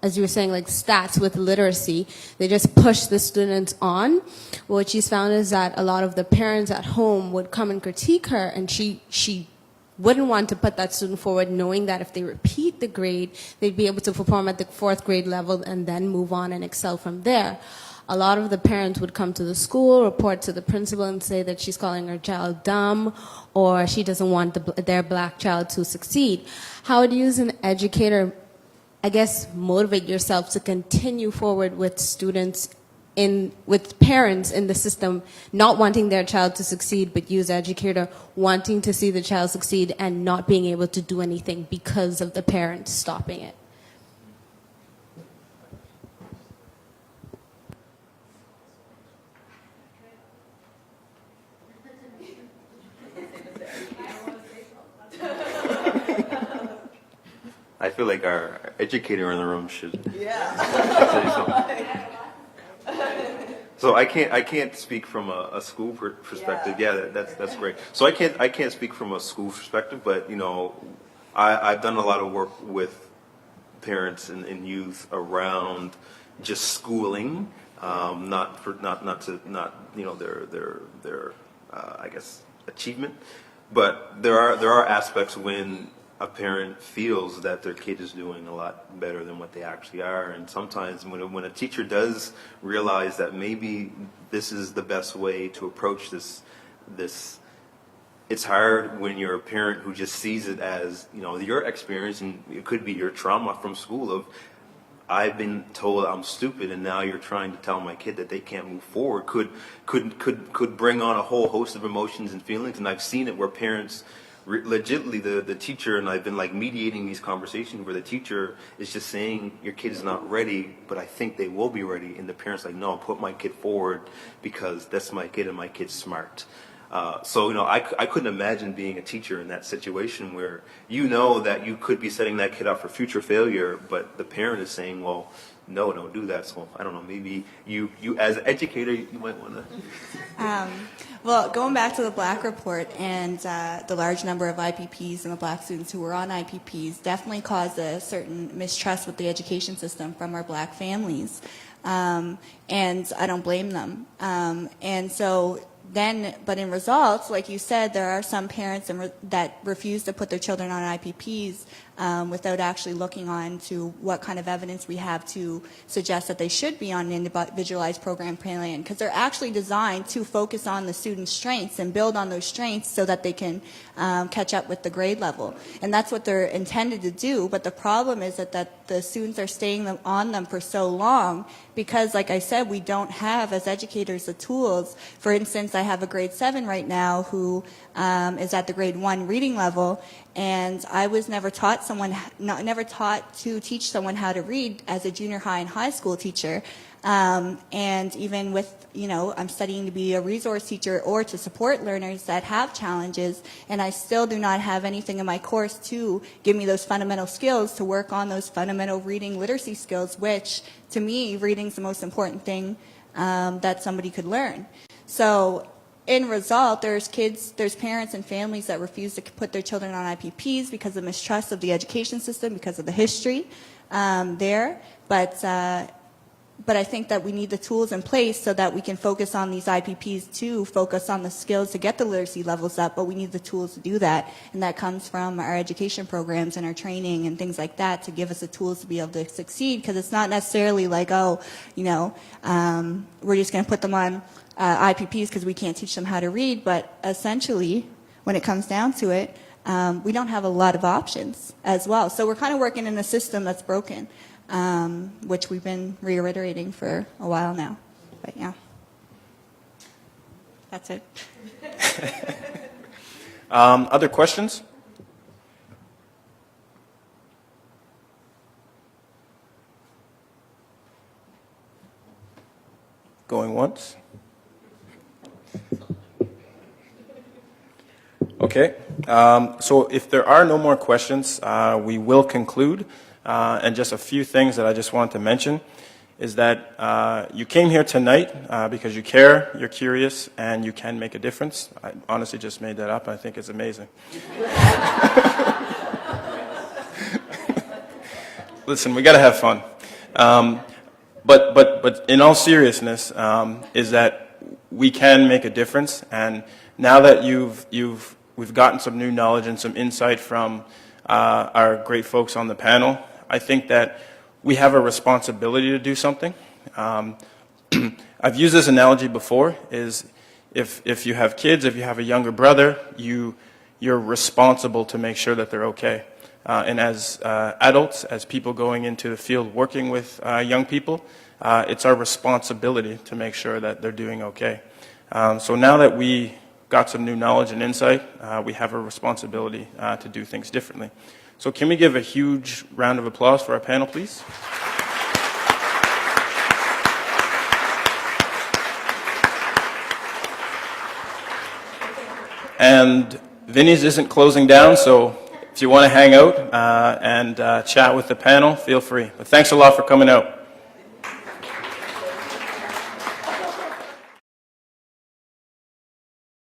as you were saying, like stats with literacy, they just push the students on. What she's found is that a lot of the parents at home would come and critique her, and she wouldn't want to put that student forward, knowing that if they repeat the grade, they'd be able to perform at the 4th grade level and then move on and excel from there. A lot of the parents would come to the school, report to the principal, and say that she's calling her child dumb, or she doesn't want their black child to succeed. How would you, as an educator, I guess, motivate yourself to continue forward with students with parents in the system not wanting their child to succeed, but you as educator wanting to see the child succeed and not being able to do anything because of the parents stopping it? I feel like our educator in the room should say something. So I can't speak from a school perspective. Yeah, that's great. So I can't speak from a school perspective, but I've done a lot of work with parents and youth around just schooling, not their I guess achievement, but there are aspects when a parent feels that their kid is doing a lot better than what they actually are. And sometimes when a teacher does realize that maybe this is the best way to approach this, it's hard when you're a parent who just sees it as, your experience, and it could be your trauma from school of, I've been told I'm stupid, and now you're trying to tell my kid that they can't move forward, could bring on a whole host of emotions and feelings. And I've seen it where parents legitimately, the teacher, and I've been like mediating these conversations where the teacher is just saying your kid is not ready, but I think they will be ready, and the parents like, no, put my kid forward because that's my kid and my kid's smart. So, I couldn't imagine being a teacher in that situation where you know that you could be setting that kid up for future failure, but the parent is saying, well, no, don't do that. So I don't know, maybe you as an educator, you might want to. Well, going back to the Black report and the large number of IPPs and the Black students who were on IPPs definitely caused a certain mistrust with the education system from our Black families. And I don't blame them. And so then, but in results, like you said, there are some parents that refuse to put their children on IPPs without actually looking on to what kind of evidence we have to suggest that they should be on an individualized program plan, because they're actually designed to focus on the student's strengths and build on those strengths so that they can catch up with the grade level. And that's what they're intended to do, but the problem is that the students are staying on them for so long because, like I said, we don't have, as educators, the tools. For instance, I have a grade 7 right now who is at the grade 1 reading level, and I was never taught to teach someone how to read as a junior high and high school teacher. And even with, I'm studying to be a resource teacher or to support learners that have challenges, and I still do not have anything in my course to give me those fundamental skills to work on those fundamental reading literacy skills, which, to me, reading is the most important thing that somebody could learn. So, in result, there's parents and families that refuse to put their children on IPPs because of mistrust of the education system, because of the history there. But I think that we need the tools in place so that we can focus on these IPPs to focus on the skills to get the literacy levels up, but we need the tools to do that. And that comes from our education programs and our training and things like that to give us the tools to be able to succeed, because it's not necessarily like, we're just going to put them on IPPs because we can't teach them how to read. But essentially, when it comes down to it, we don't have a lot of options as well. So we're kind of working in a system that's broken. Which we've been reiterating for a while now. But yeah, that's it. Other questions? Going once? Okay. So if there are no more questions, we will conclude. And just a few things that I just want to mention is that you came here tonight because you care, you're curious, and you can make a difference. I honestly just made that up. I think it's amazing. Listen, we got to have fun. But in all seriousness, is that we can make a difference. And now that we've gotten some new knowledge and some insight from our great folks on the panel, I think that we have a responsibility to do something. I've used this analogy before, is if you have kids, if you have a younger brother, you're responsible to make sure that they're okay. And as adults, as people going into the field working with young people, it's our responsibility to make sure that they're doing okay. So now that we got some new knowledge and insight, we have a responsibility to do things differently. So can we give a huge round of applause for our panel, please? And Vinny's isn't closing down, so if you want to hang out and chat with the panel, feel free. But thanks a lot for coming out.